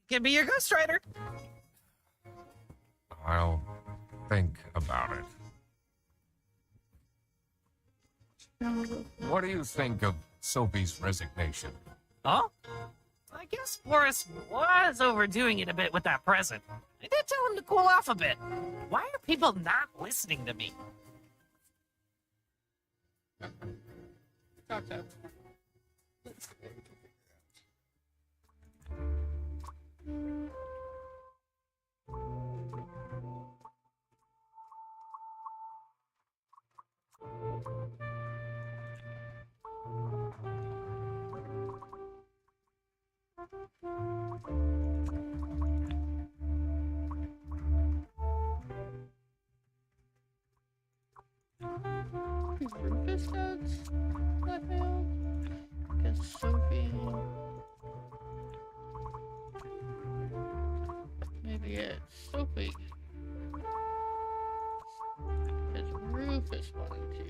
F: Can be your ghostwriter.
B: I'll think about it. What do you think of Sophie's resignation?
F: Oh? I guess Forrest was overdoing it a bit with that present. I did tell him to cool off a bit. Why are people not listening to me?
A: Talk to him. Rufus does blackmail? Because Sophie... Maybe it's Sophie. Because Rufus wanted to.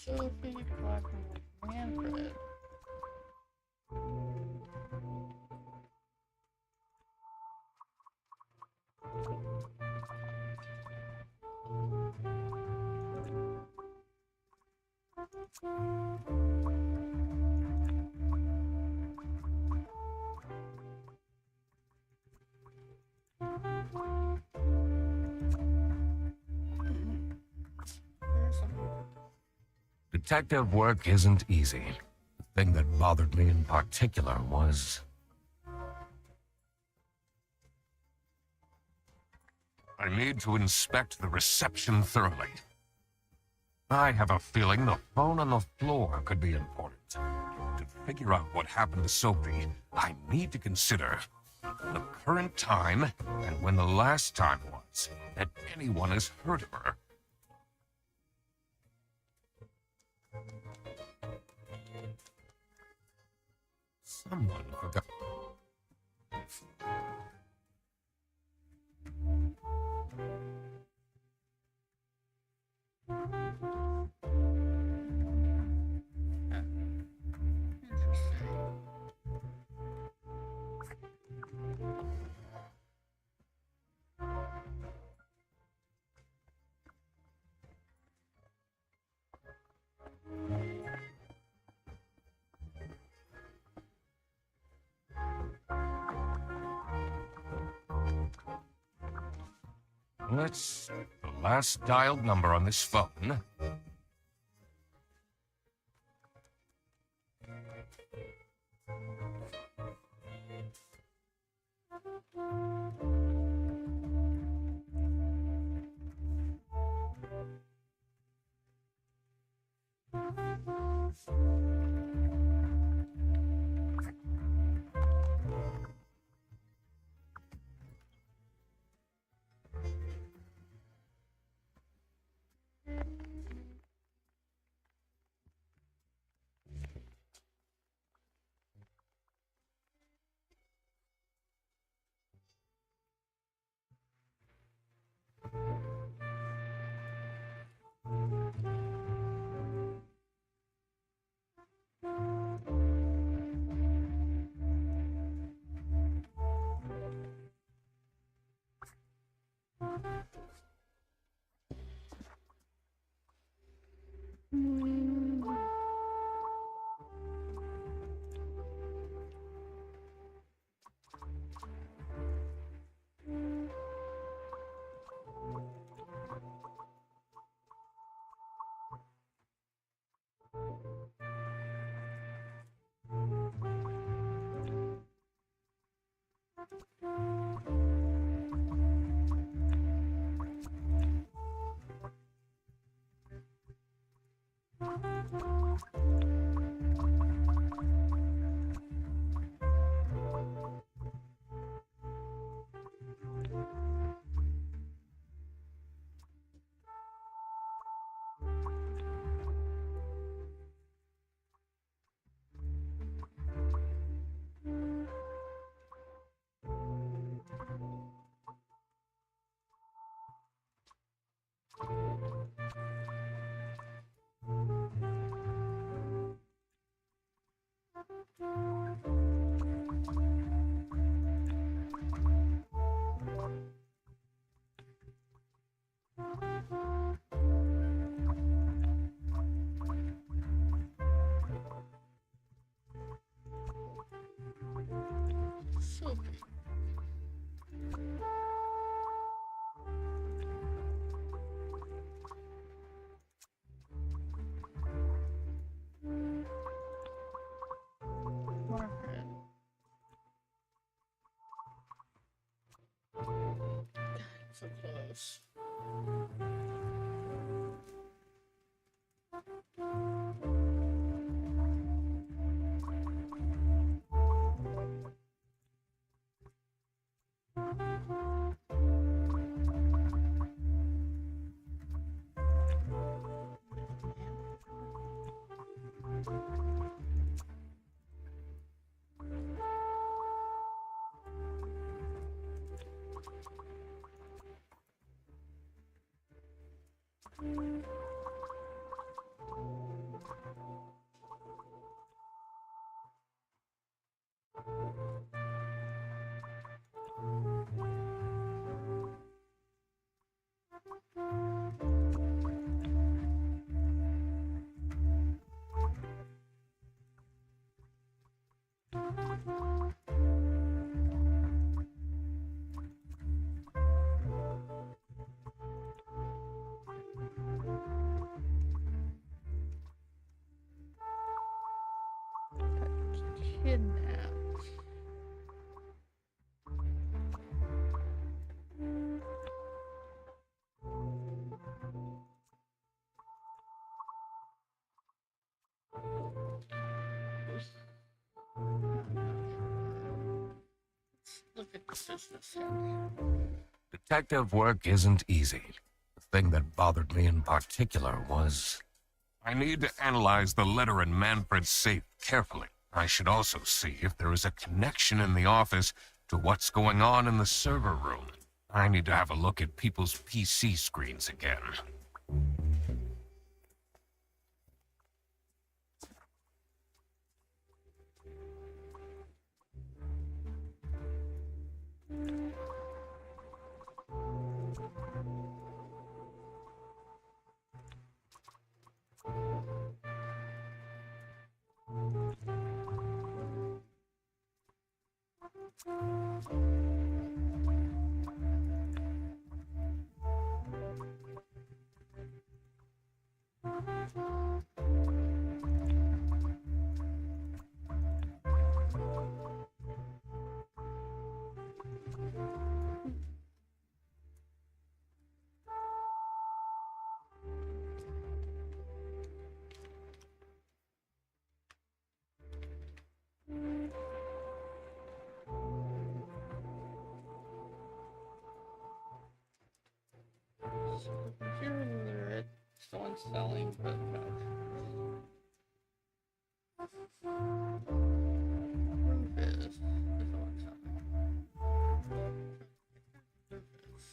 A: Sophie Blackmore. Manfred.
B: Detective work isn't easy. The thing that bothered me in particular was... I need to inspect the reception thoroughly. I have a feeling the phone on the floor could be important. To figure out what happened to Sophie, I need to consider the current time and when the last time was that anyone has heard of her. Someone forgot. Let's... the last dialed number on this phone.
A: Sophie. Margaret. So close. kidnapped. Look at the business end.
B: Detective work isn't easy. The thing that bothered me in particular was I need to analyze the letter in Manfred's safe carefully. I should also see if there is a connection in the office to what's going on in the server room. I need to have a look at people's PC screens again.
A: So the computer literate, someone's selling, but no. Proof is someone's selling. Proof is.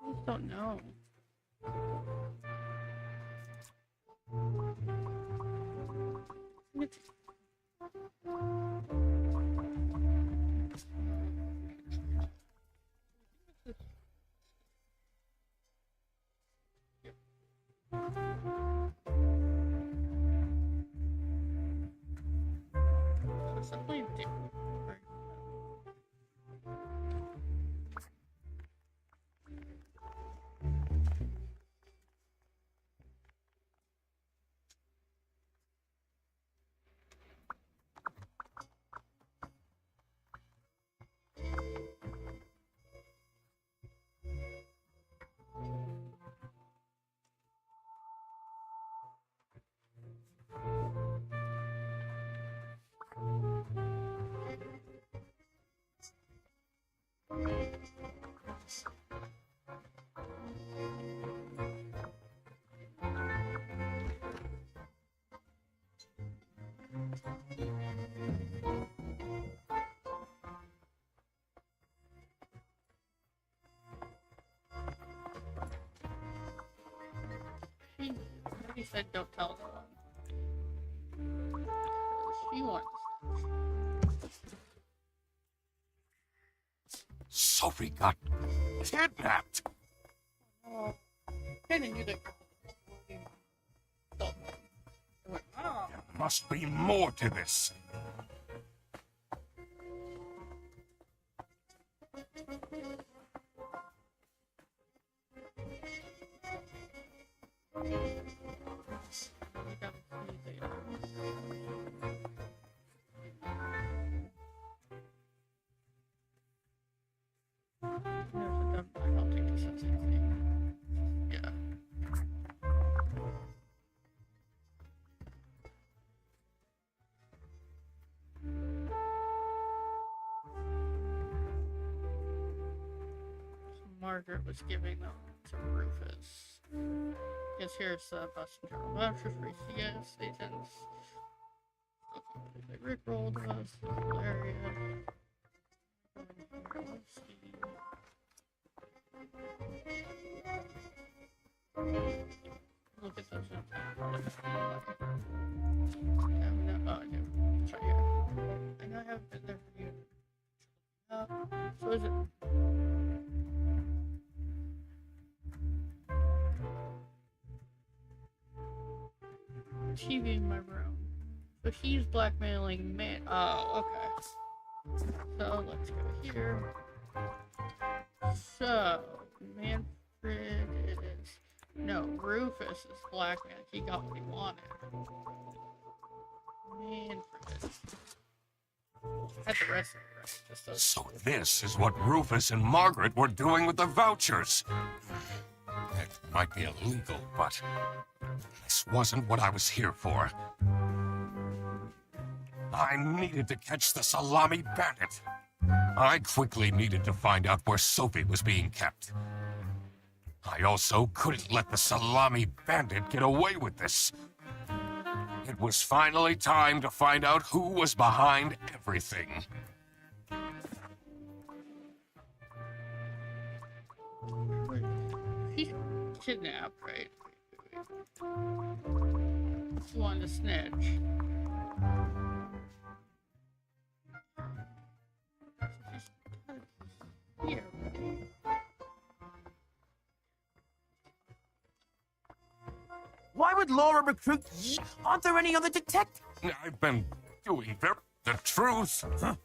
A: I just don't know. It's definitely different. She already said don't tell anyone. She wants.
B: Sophie got kidnapped.
A: Oh, Ken and you like. Stop. I went, oh.
B: There must be more to this.
A: I'll take this as anything. Yeah. Margaret was giving them to Rufus. Because here's the bus and journal vouchers for ECS agents. They rickrolled us, this whole area. Let's see. Look at those. Oh, I do. It's right here. I know I haven't been there for you. So is it? TV in my room. So he's blackmailing man. Oh, okay. So let's go here. So Manfred is no Rufus is blackmailing. He got what he wanted. Manfred. Had the rest of it right. Just those.
B: So this is what Rufus and Margaret were doing with the vouchers. It might be illegal, but this wasn't what I was here for. I needed to catch the salami bandit. I quickly needed to find out where Sophie was being kept. I also couldn't let the salami bandit get away with this. It was finally time to find out who was behind everything.
A: He's kidnapped, right? He wanted to snitch. Here.
H: Why would Laura recruit you? Aren't there any other detectives?
B: I've been doing the truth. Huh?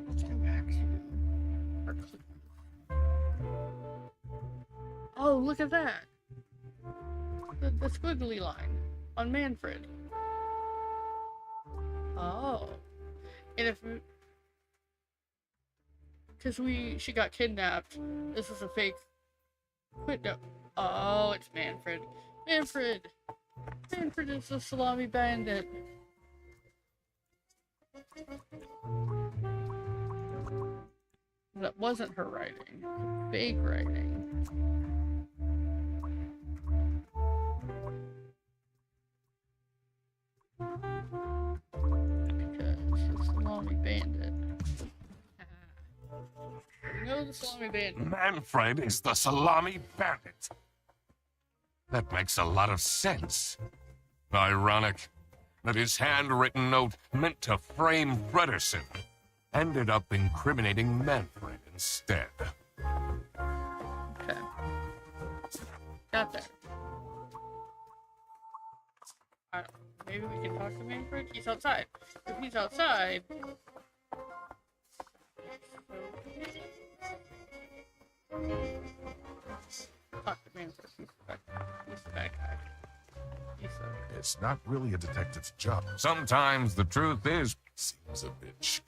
A: Let's go back to our clue. Oh, look at that. The squiggly line on Manfred. Oh. And if because she got kidnapped, this is a fake no. Oh, it's Manfred. Manfred is the salami bandit. That wasn't her writing. Fake writing. Because the salami bandit. No, the salami bandit.
B: Manfred is the salami bandit. That makes a lot of sense. Ironic that his handwritten note meant to frame Frederson ended up incriminating Manfred instead.
A: Okay. Got that. Alright, maybe we can talk to Manfred? He's outside. If he's outside... Talk to Manfred. He's the bad guy.
E: It's not really a detective's job.
B: Sometimes the truth is...
E: Seems a bitch.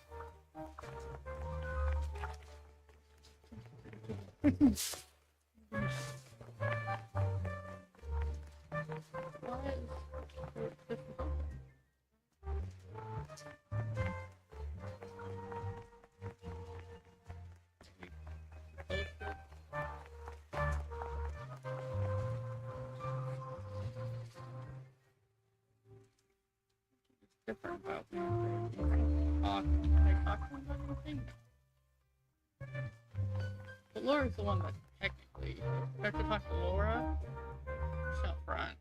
A: Different about Manfred. Can I talk to him about anything? But Laura's the one that technically. I have to talk to Laura. She's out front.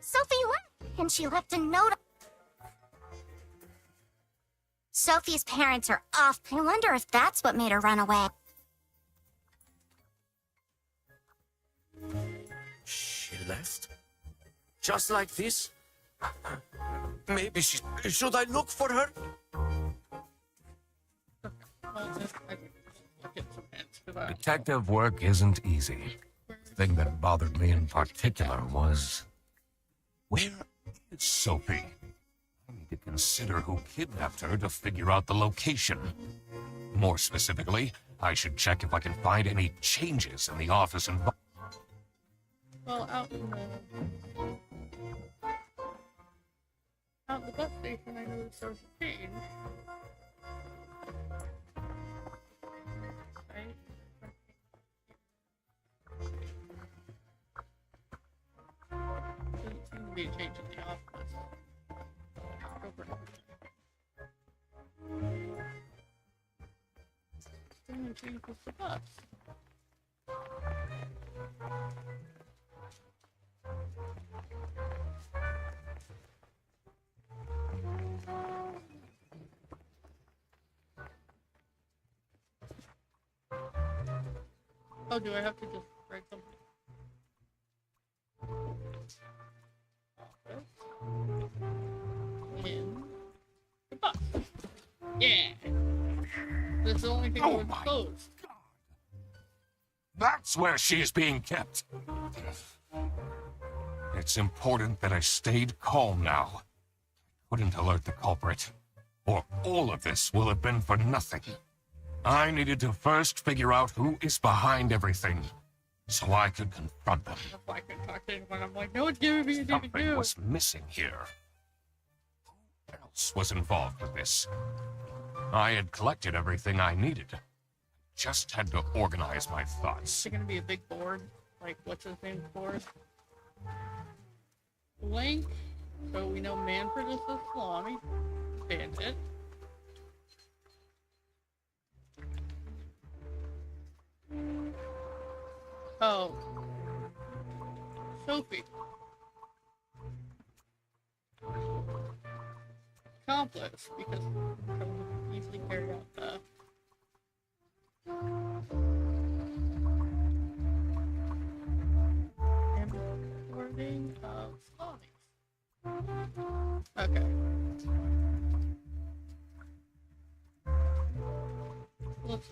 C: Sophie left, and she left a note. Sophie's parents are off. I wonder if that's what made her run away.
I: left? Just like this? Maybe she... Should I look for her?
A: Well, then I can get some hints, 'cause I-
B: Detective work isn't easy. The thing that bothered me in particular was... Where is Sophie? I need to consider who kidnapped her to figure out the location. More specifically, I should check if I can find any changes in the office and...
A: Well, out in the bus station, I noticed there was a change. Right? Doesn't seem to be a change in the office. Go for it. Only change was the bus. Oh, do I have to just write something? In the bus. Yeah. This is the only thing that was closed.
B: That's where she is being kept. It's important that I stayed calm now. Couldn't alert the culprit, or all of this will have been for nothing. I needed to first figure out who is behind everything, so I could confront them.
A: That's why I couldn't talk to anyone. I'm like, no one's giving me anything to
B: Something
A: do.
B: was missing here. Who else was involved with this? I had collected everything I needed. Just had to organize my thoughts.
A: Is it gonna be a big board? Like, what's his name's board? Blank. So we know Manfred is the salami. Bandit. Oh. Sophie. Accomplice, because someone can easily carry out the... Wording of salamis. Okay. Let's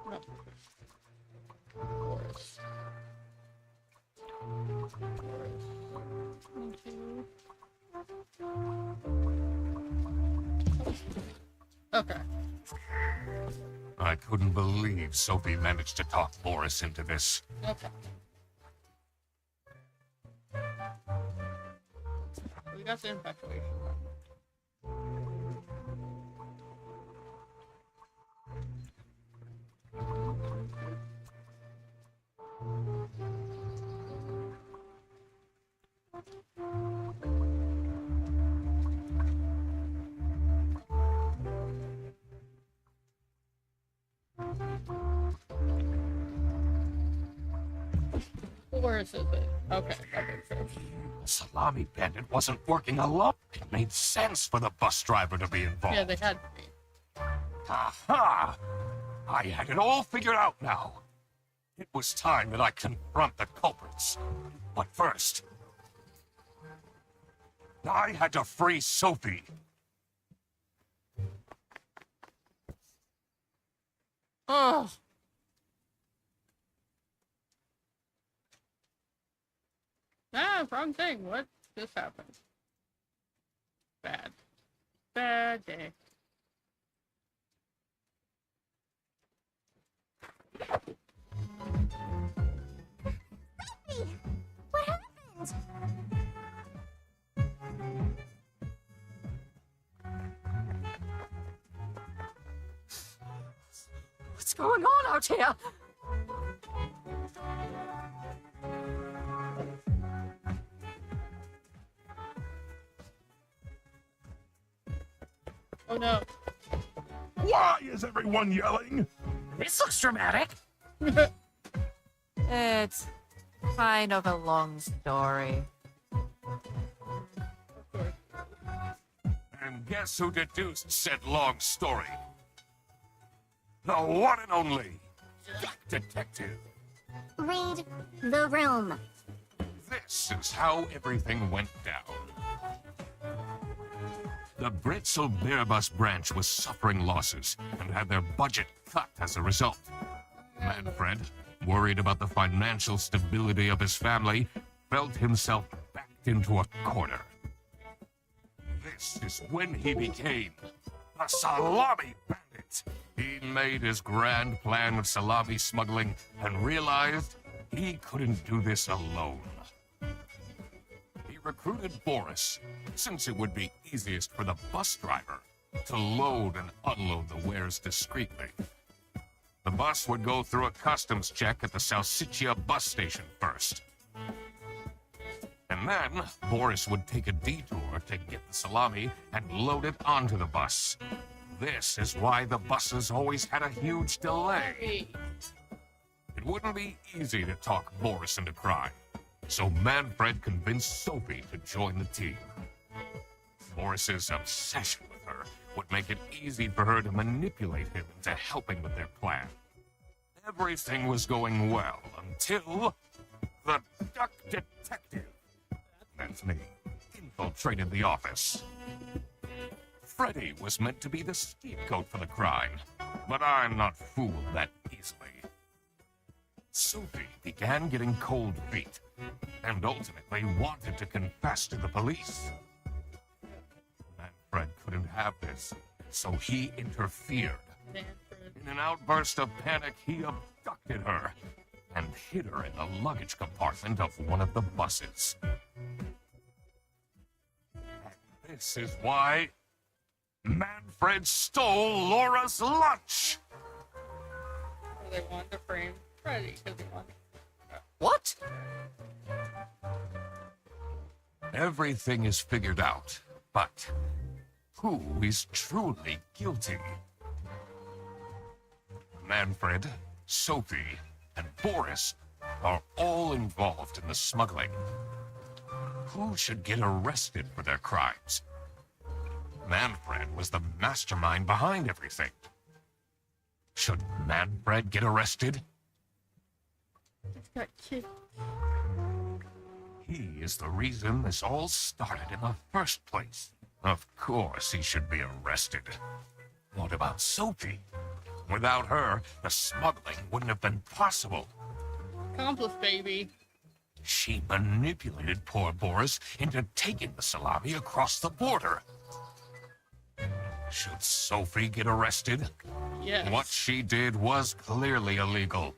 A: no. Forest. Okay.
B: I couldn't believe Sophie managed to talk Boris into this.
A: Okay. We got the infatuation. Where is it? Okay, that makes sense.
B: The salami bandit wasn't working alone. It made sense for the bus driver to be involved.
A: Yeah, they had to be.
B: Aha! I had it all figured out now. It was time that I confront the culprits. But first, I had to free Sophie.
A: Oh. Ah, wrong thing. What just happened? Bad. Bad day.
C: Hey, what happened?
G: What's going on out here?
A: Oh no.
E: Why is everyone yelling?
F: This looks dramatic.
D: It's kind of a long story.
B: And guess who deduced said long story? The one and only Duck Detective.
C: Read the room.
B: This is how everything went down. The Britzel Bearbus branch was suffering losses and had their budget cut as a result. Manfred, worried about the financial stability of his family, felt himself backed into a corner. This is when he became a salami bandit. He made his grand plan of salami smuggling and realized he couldn't do this alone. He recruited Boris, since it would be easiest for the bus driver to load and unload the wares discreetly. The bus would go through a customs check at the Salsiccia bus station first. And then, Boris would take a detour to get the salami and load it onto the bus. This is why the buses always had a huge delay. It wouldn't be easy to talk Boris into crime, so Manfred convinced Sophie to join the team. Boris's obsession with her would make it easy for her to manipulate him into helping with their plan. Everything was going well until the Duck Detective, that's me, infiltrated the office. Freddy was meant to be the scapegoat for the crime, but I'm not fooled that easily. Sophie began getting cold feet, and ultimately wanted to confess to the police. Manfred couldn't have this, so he interfered. In an outburst of panic, he abducted her and hid her in the luggage compartment of one of the buses. And this is why Manfred stole Laura's lunch.
A: They wanted to frame Freddy because he wanted.
F: What?
B: Everything is figured out, but who is truly guilty? Manfred, Sophie, and Boris are all involved in the smuggling. Who should get arrested for their crimes? Manfred was the mastermind behind everything. Should Manfred get arrested?
A: It's got kids.
B: He is the reason this all started in the first place. Of course he should be arrested. What about Sophie? Without her, the smuggling wouldn't have been possible.
A: Accomplice, baby.
B: She manipulated poor Boris into taking the salami across the border. Should Sophie get arrested?
A: Yes.
B: What she did was clearly illegal.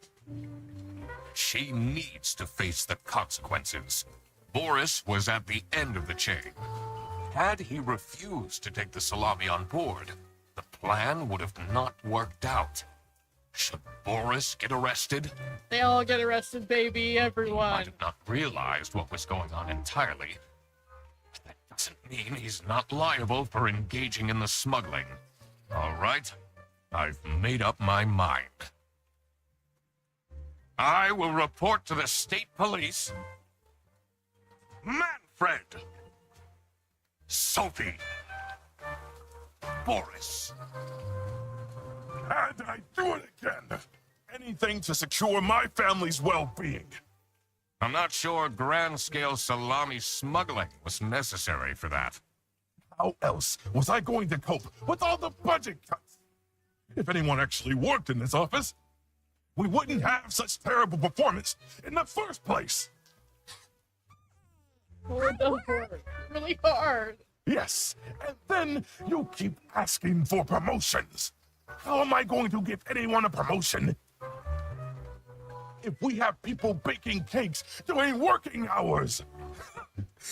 B: She needs to face the consequences. Boris was at the end of the chain. Had he refused to take the salami on board, the plan would have not worked out. Should Boris get arrested?
A: They all get arrested, baby.
B: He
A: Everyone.
B: might have not realized what was going on entirely. But that doesn't mean he's not liable for engaging in the smuggling. All right, I've made up my mind. I will report to the state police. Manfred, Sophie, Boris.
E: And I do it again. Anything to secure my family's well-being.
B: I'm not sure grand-scale salami smuggling was necessary for that.
E: How else was I going to cope with all the budget cuts? If anyone actually worked in this office, we wouldn't have such terrible performance in the first place.
A: Hard though, hard. Really hard.
E: Yes, and then you keep asking for promotions. How am I going to give anyone a promotion if we have people baking cakes during working hours?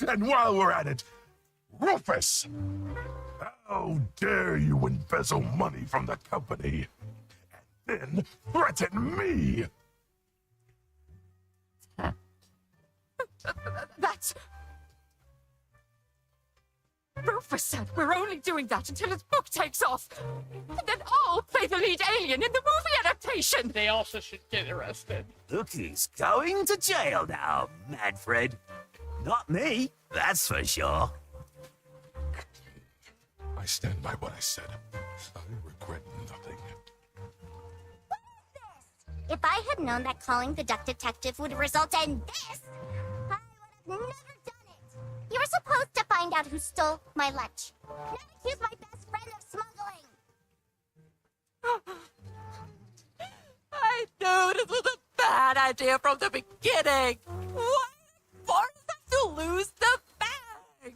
E: And while we're at it, Rufus, how dare you embezzle money from the company and then threaten me?
G: Rufus said we're only doing that until his book takes off. And then I'll play the lead alien in the movie adaptation.
A: They also should get arrested.
H: Look who's going to jail now, Manfred. Not me, that's for sure.
E: I stand by what I said. I regret nothing.
C: If I had known that calling the duck detective would result in this, I would have never done it. You were supposed to find out who stole my lunch, not accuse my best friend of smuggling.
G: I knew this was a bad idea from the beginning. Why forced us to lose the bag?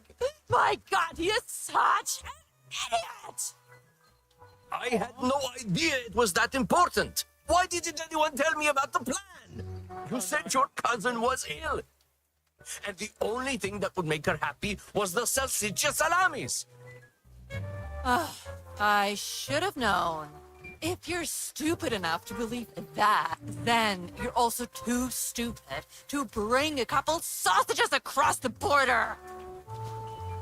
G: My God, he is such an idiot!
I: I had no idea it was that important. Why didn't anyone tell me about the plan? You said your cousin was ill. And the only thing that would make her happy was the salsiccia salamis.
G: I should have known. If you're stupid enough to believe that, then you're also too stupid to bring a couple sausages across the border.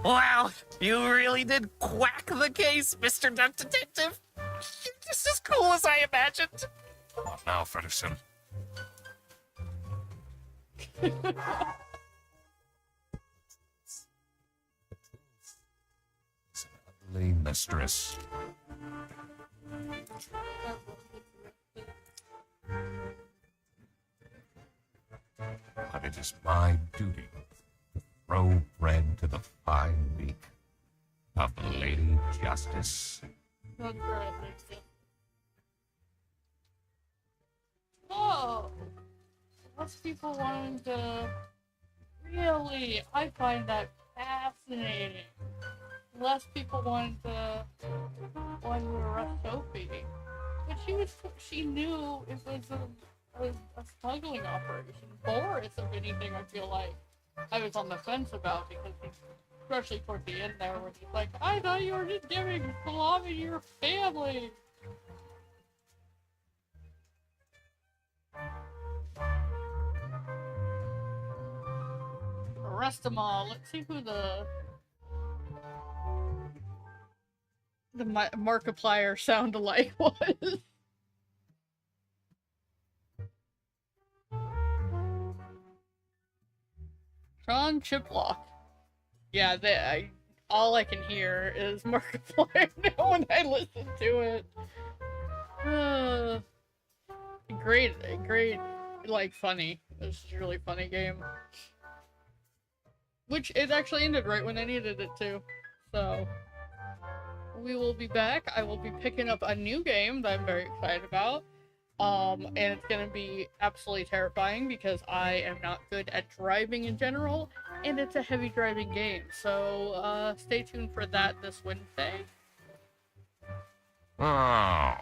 F: Wow, you really did quack the case, Mr. Duck Detective. You're just as cool as I imagined.
B: Come on now, Fredderson. It's an ugly mistress. But it is my duty to throw bread to the fine beak of Lady Justice.
A: Not great, makes sense. Oh, less people wanting to. Really, I find that fascinating. Less people wanting to arrest Sophie, but she knew it was a smuggling operation. Boris, if anything, I feel like I was on the fence about because especially toward the end there, where he's like, "I thought you were just giving salami to your family." Arrest them all. Let's see who the Markiplier sound-alike was. Sean Chiplock. Yeah, all I can hear is Markiplier now when I listen to it. Great, like, funny. This is a really funny game. Which, it actually ended right when I needed it to. So, we will be back. I will be picking up a new game that I'm very excited about. And it's gonna be absolutely terrifying because I am not good at driving in general, and it's a heavy driving game. So, stay tuned for that this Wednesday.
B: Oh,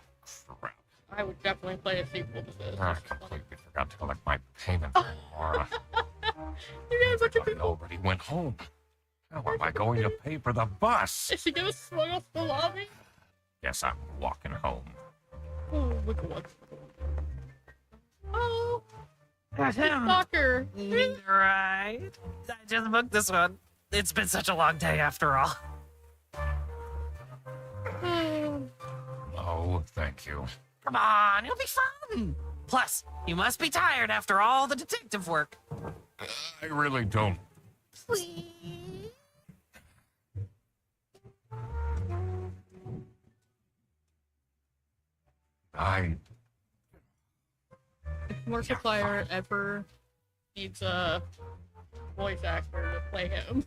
B: crap.
A: I would definitely play a sequel to this.
B: I completely forgot to collect my payment from Laura.
A: You got a bunch of
B: I
A: people.
B: already went home. How am I going to pay for the bus?
A: Is he gonna smuggle salami?
B: Guess I'm walking home.
A: Oh, look at what. Oh,
F: Ahem.
A: soccer.
F: Right. I just booked this one. It's been such a long day after all.
B: Oh, thank you.
F: Come on, it'll be fun. Plus, you must be tired after all the detective work.
B: I really don't.
C: Please?
A: If Markiplier ever needs a voice actor to play him.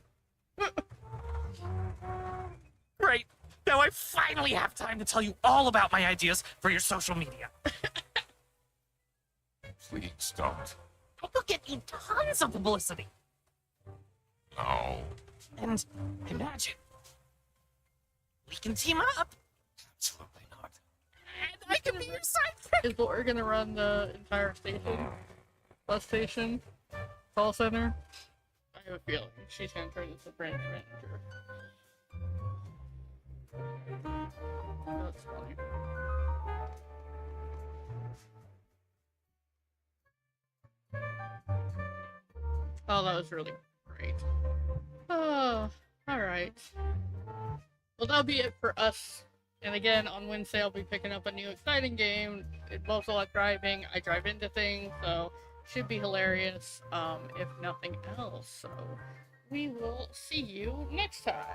F: Great. Now I finally have time to tell you all about my ideas for your social media.
B: Please don't.
F: I will get you tons of publicity.
B: No.
F: And imagine, we can team up.
B: Absolutely not.
F: And I can be your sidekick.
A: Is Laura gonna run the entire station? Bus station? Call center? I have a feeling she's gonna turn into branch manager. That's funny. Oh, that was really great. Oh, alright. well, that'll be it for us. And again, on Wednesday, I'll be picking up a new exciting game. It involves a lot of driving. I drive into things, so should be hilarious, if nothing else. So we will see you next time.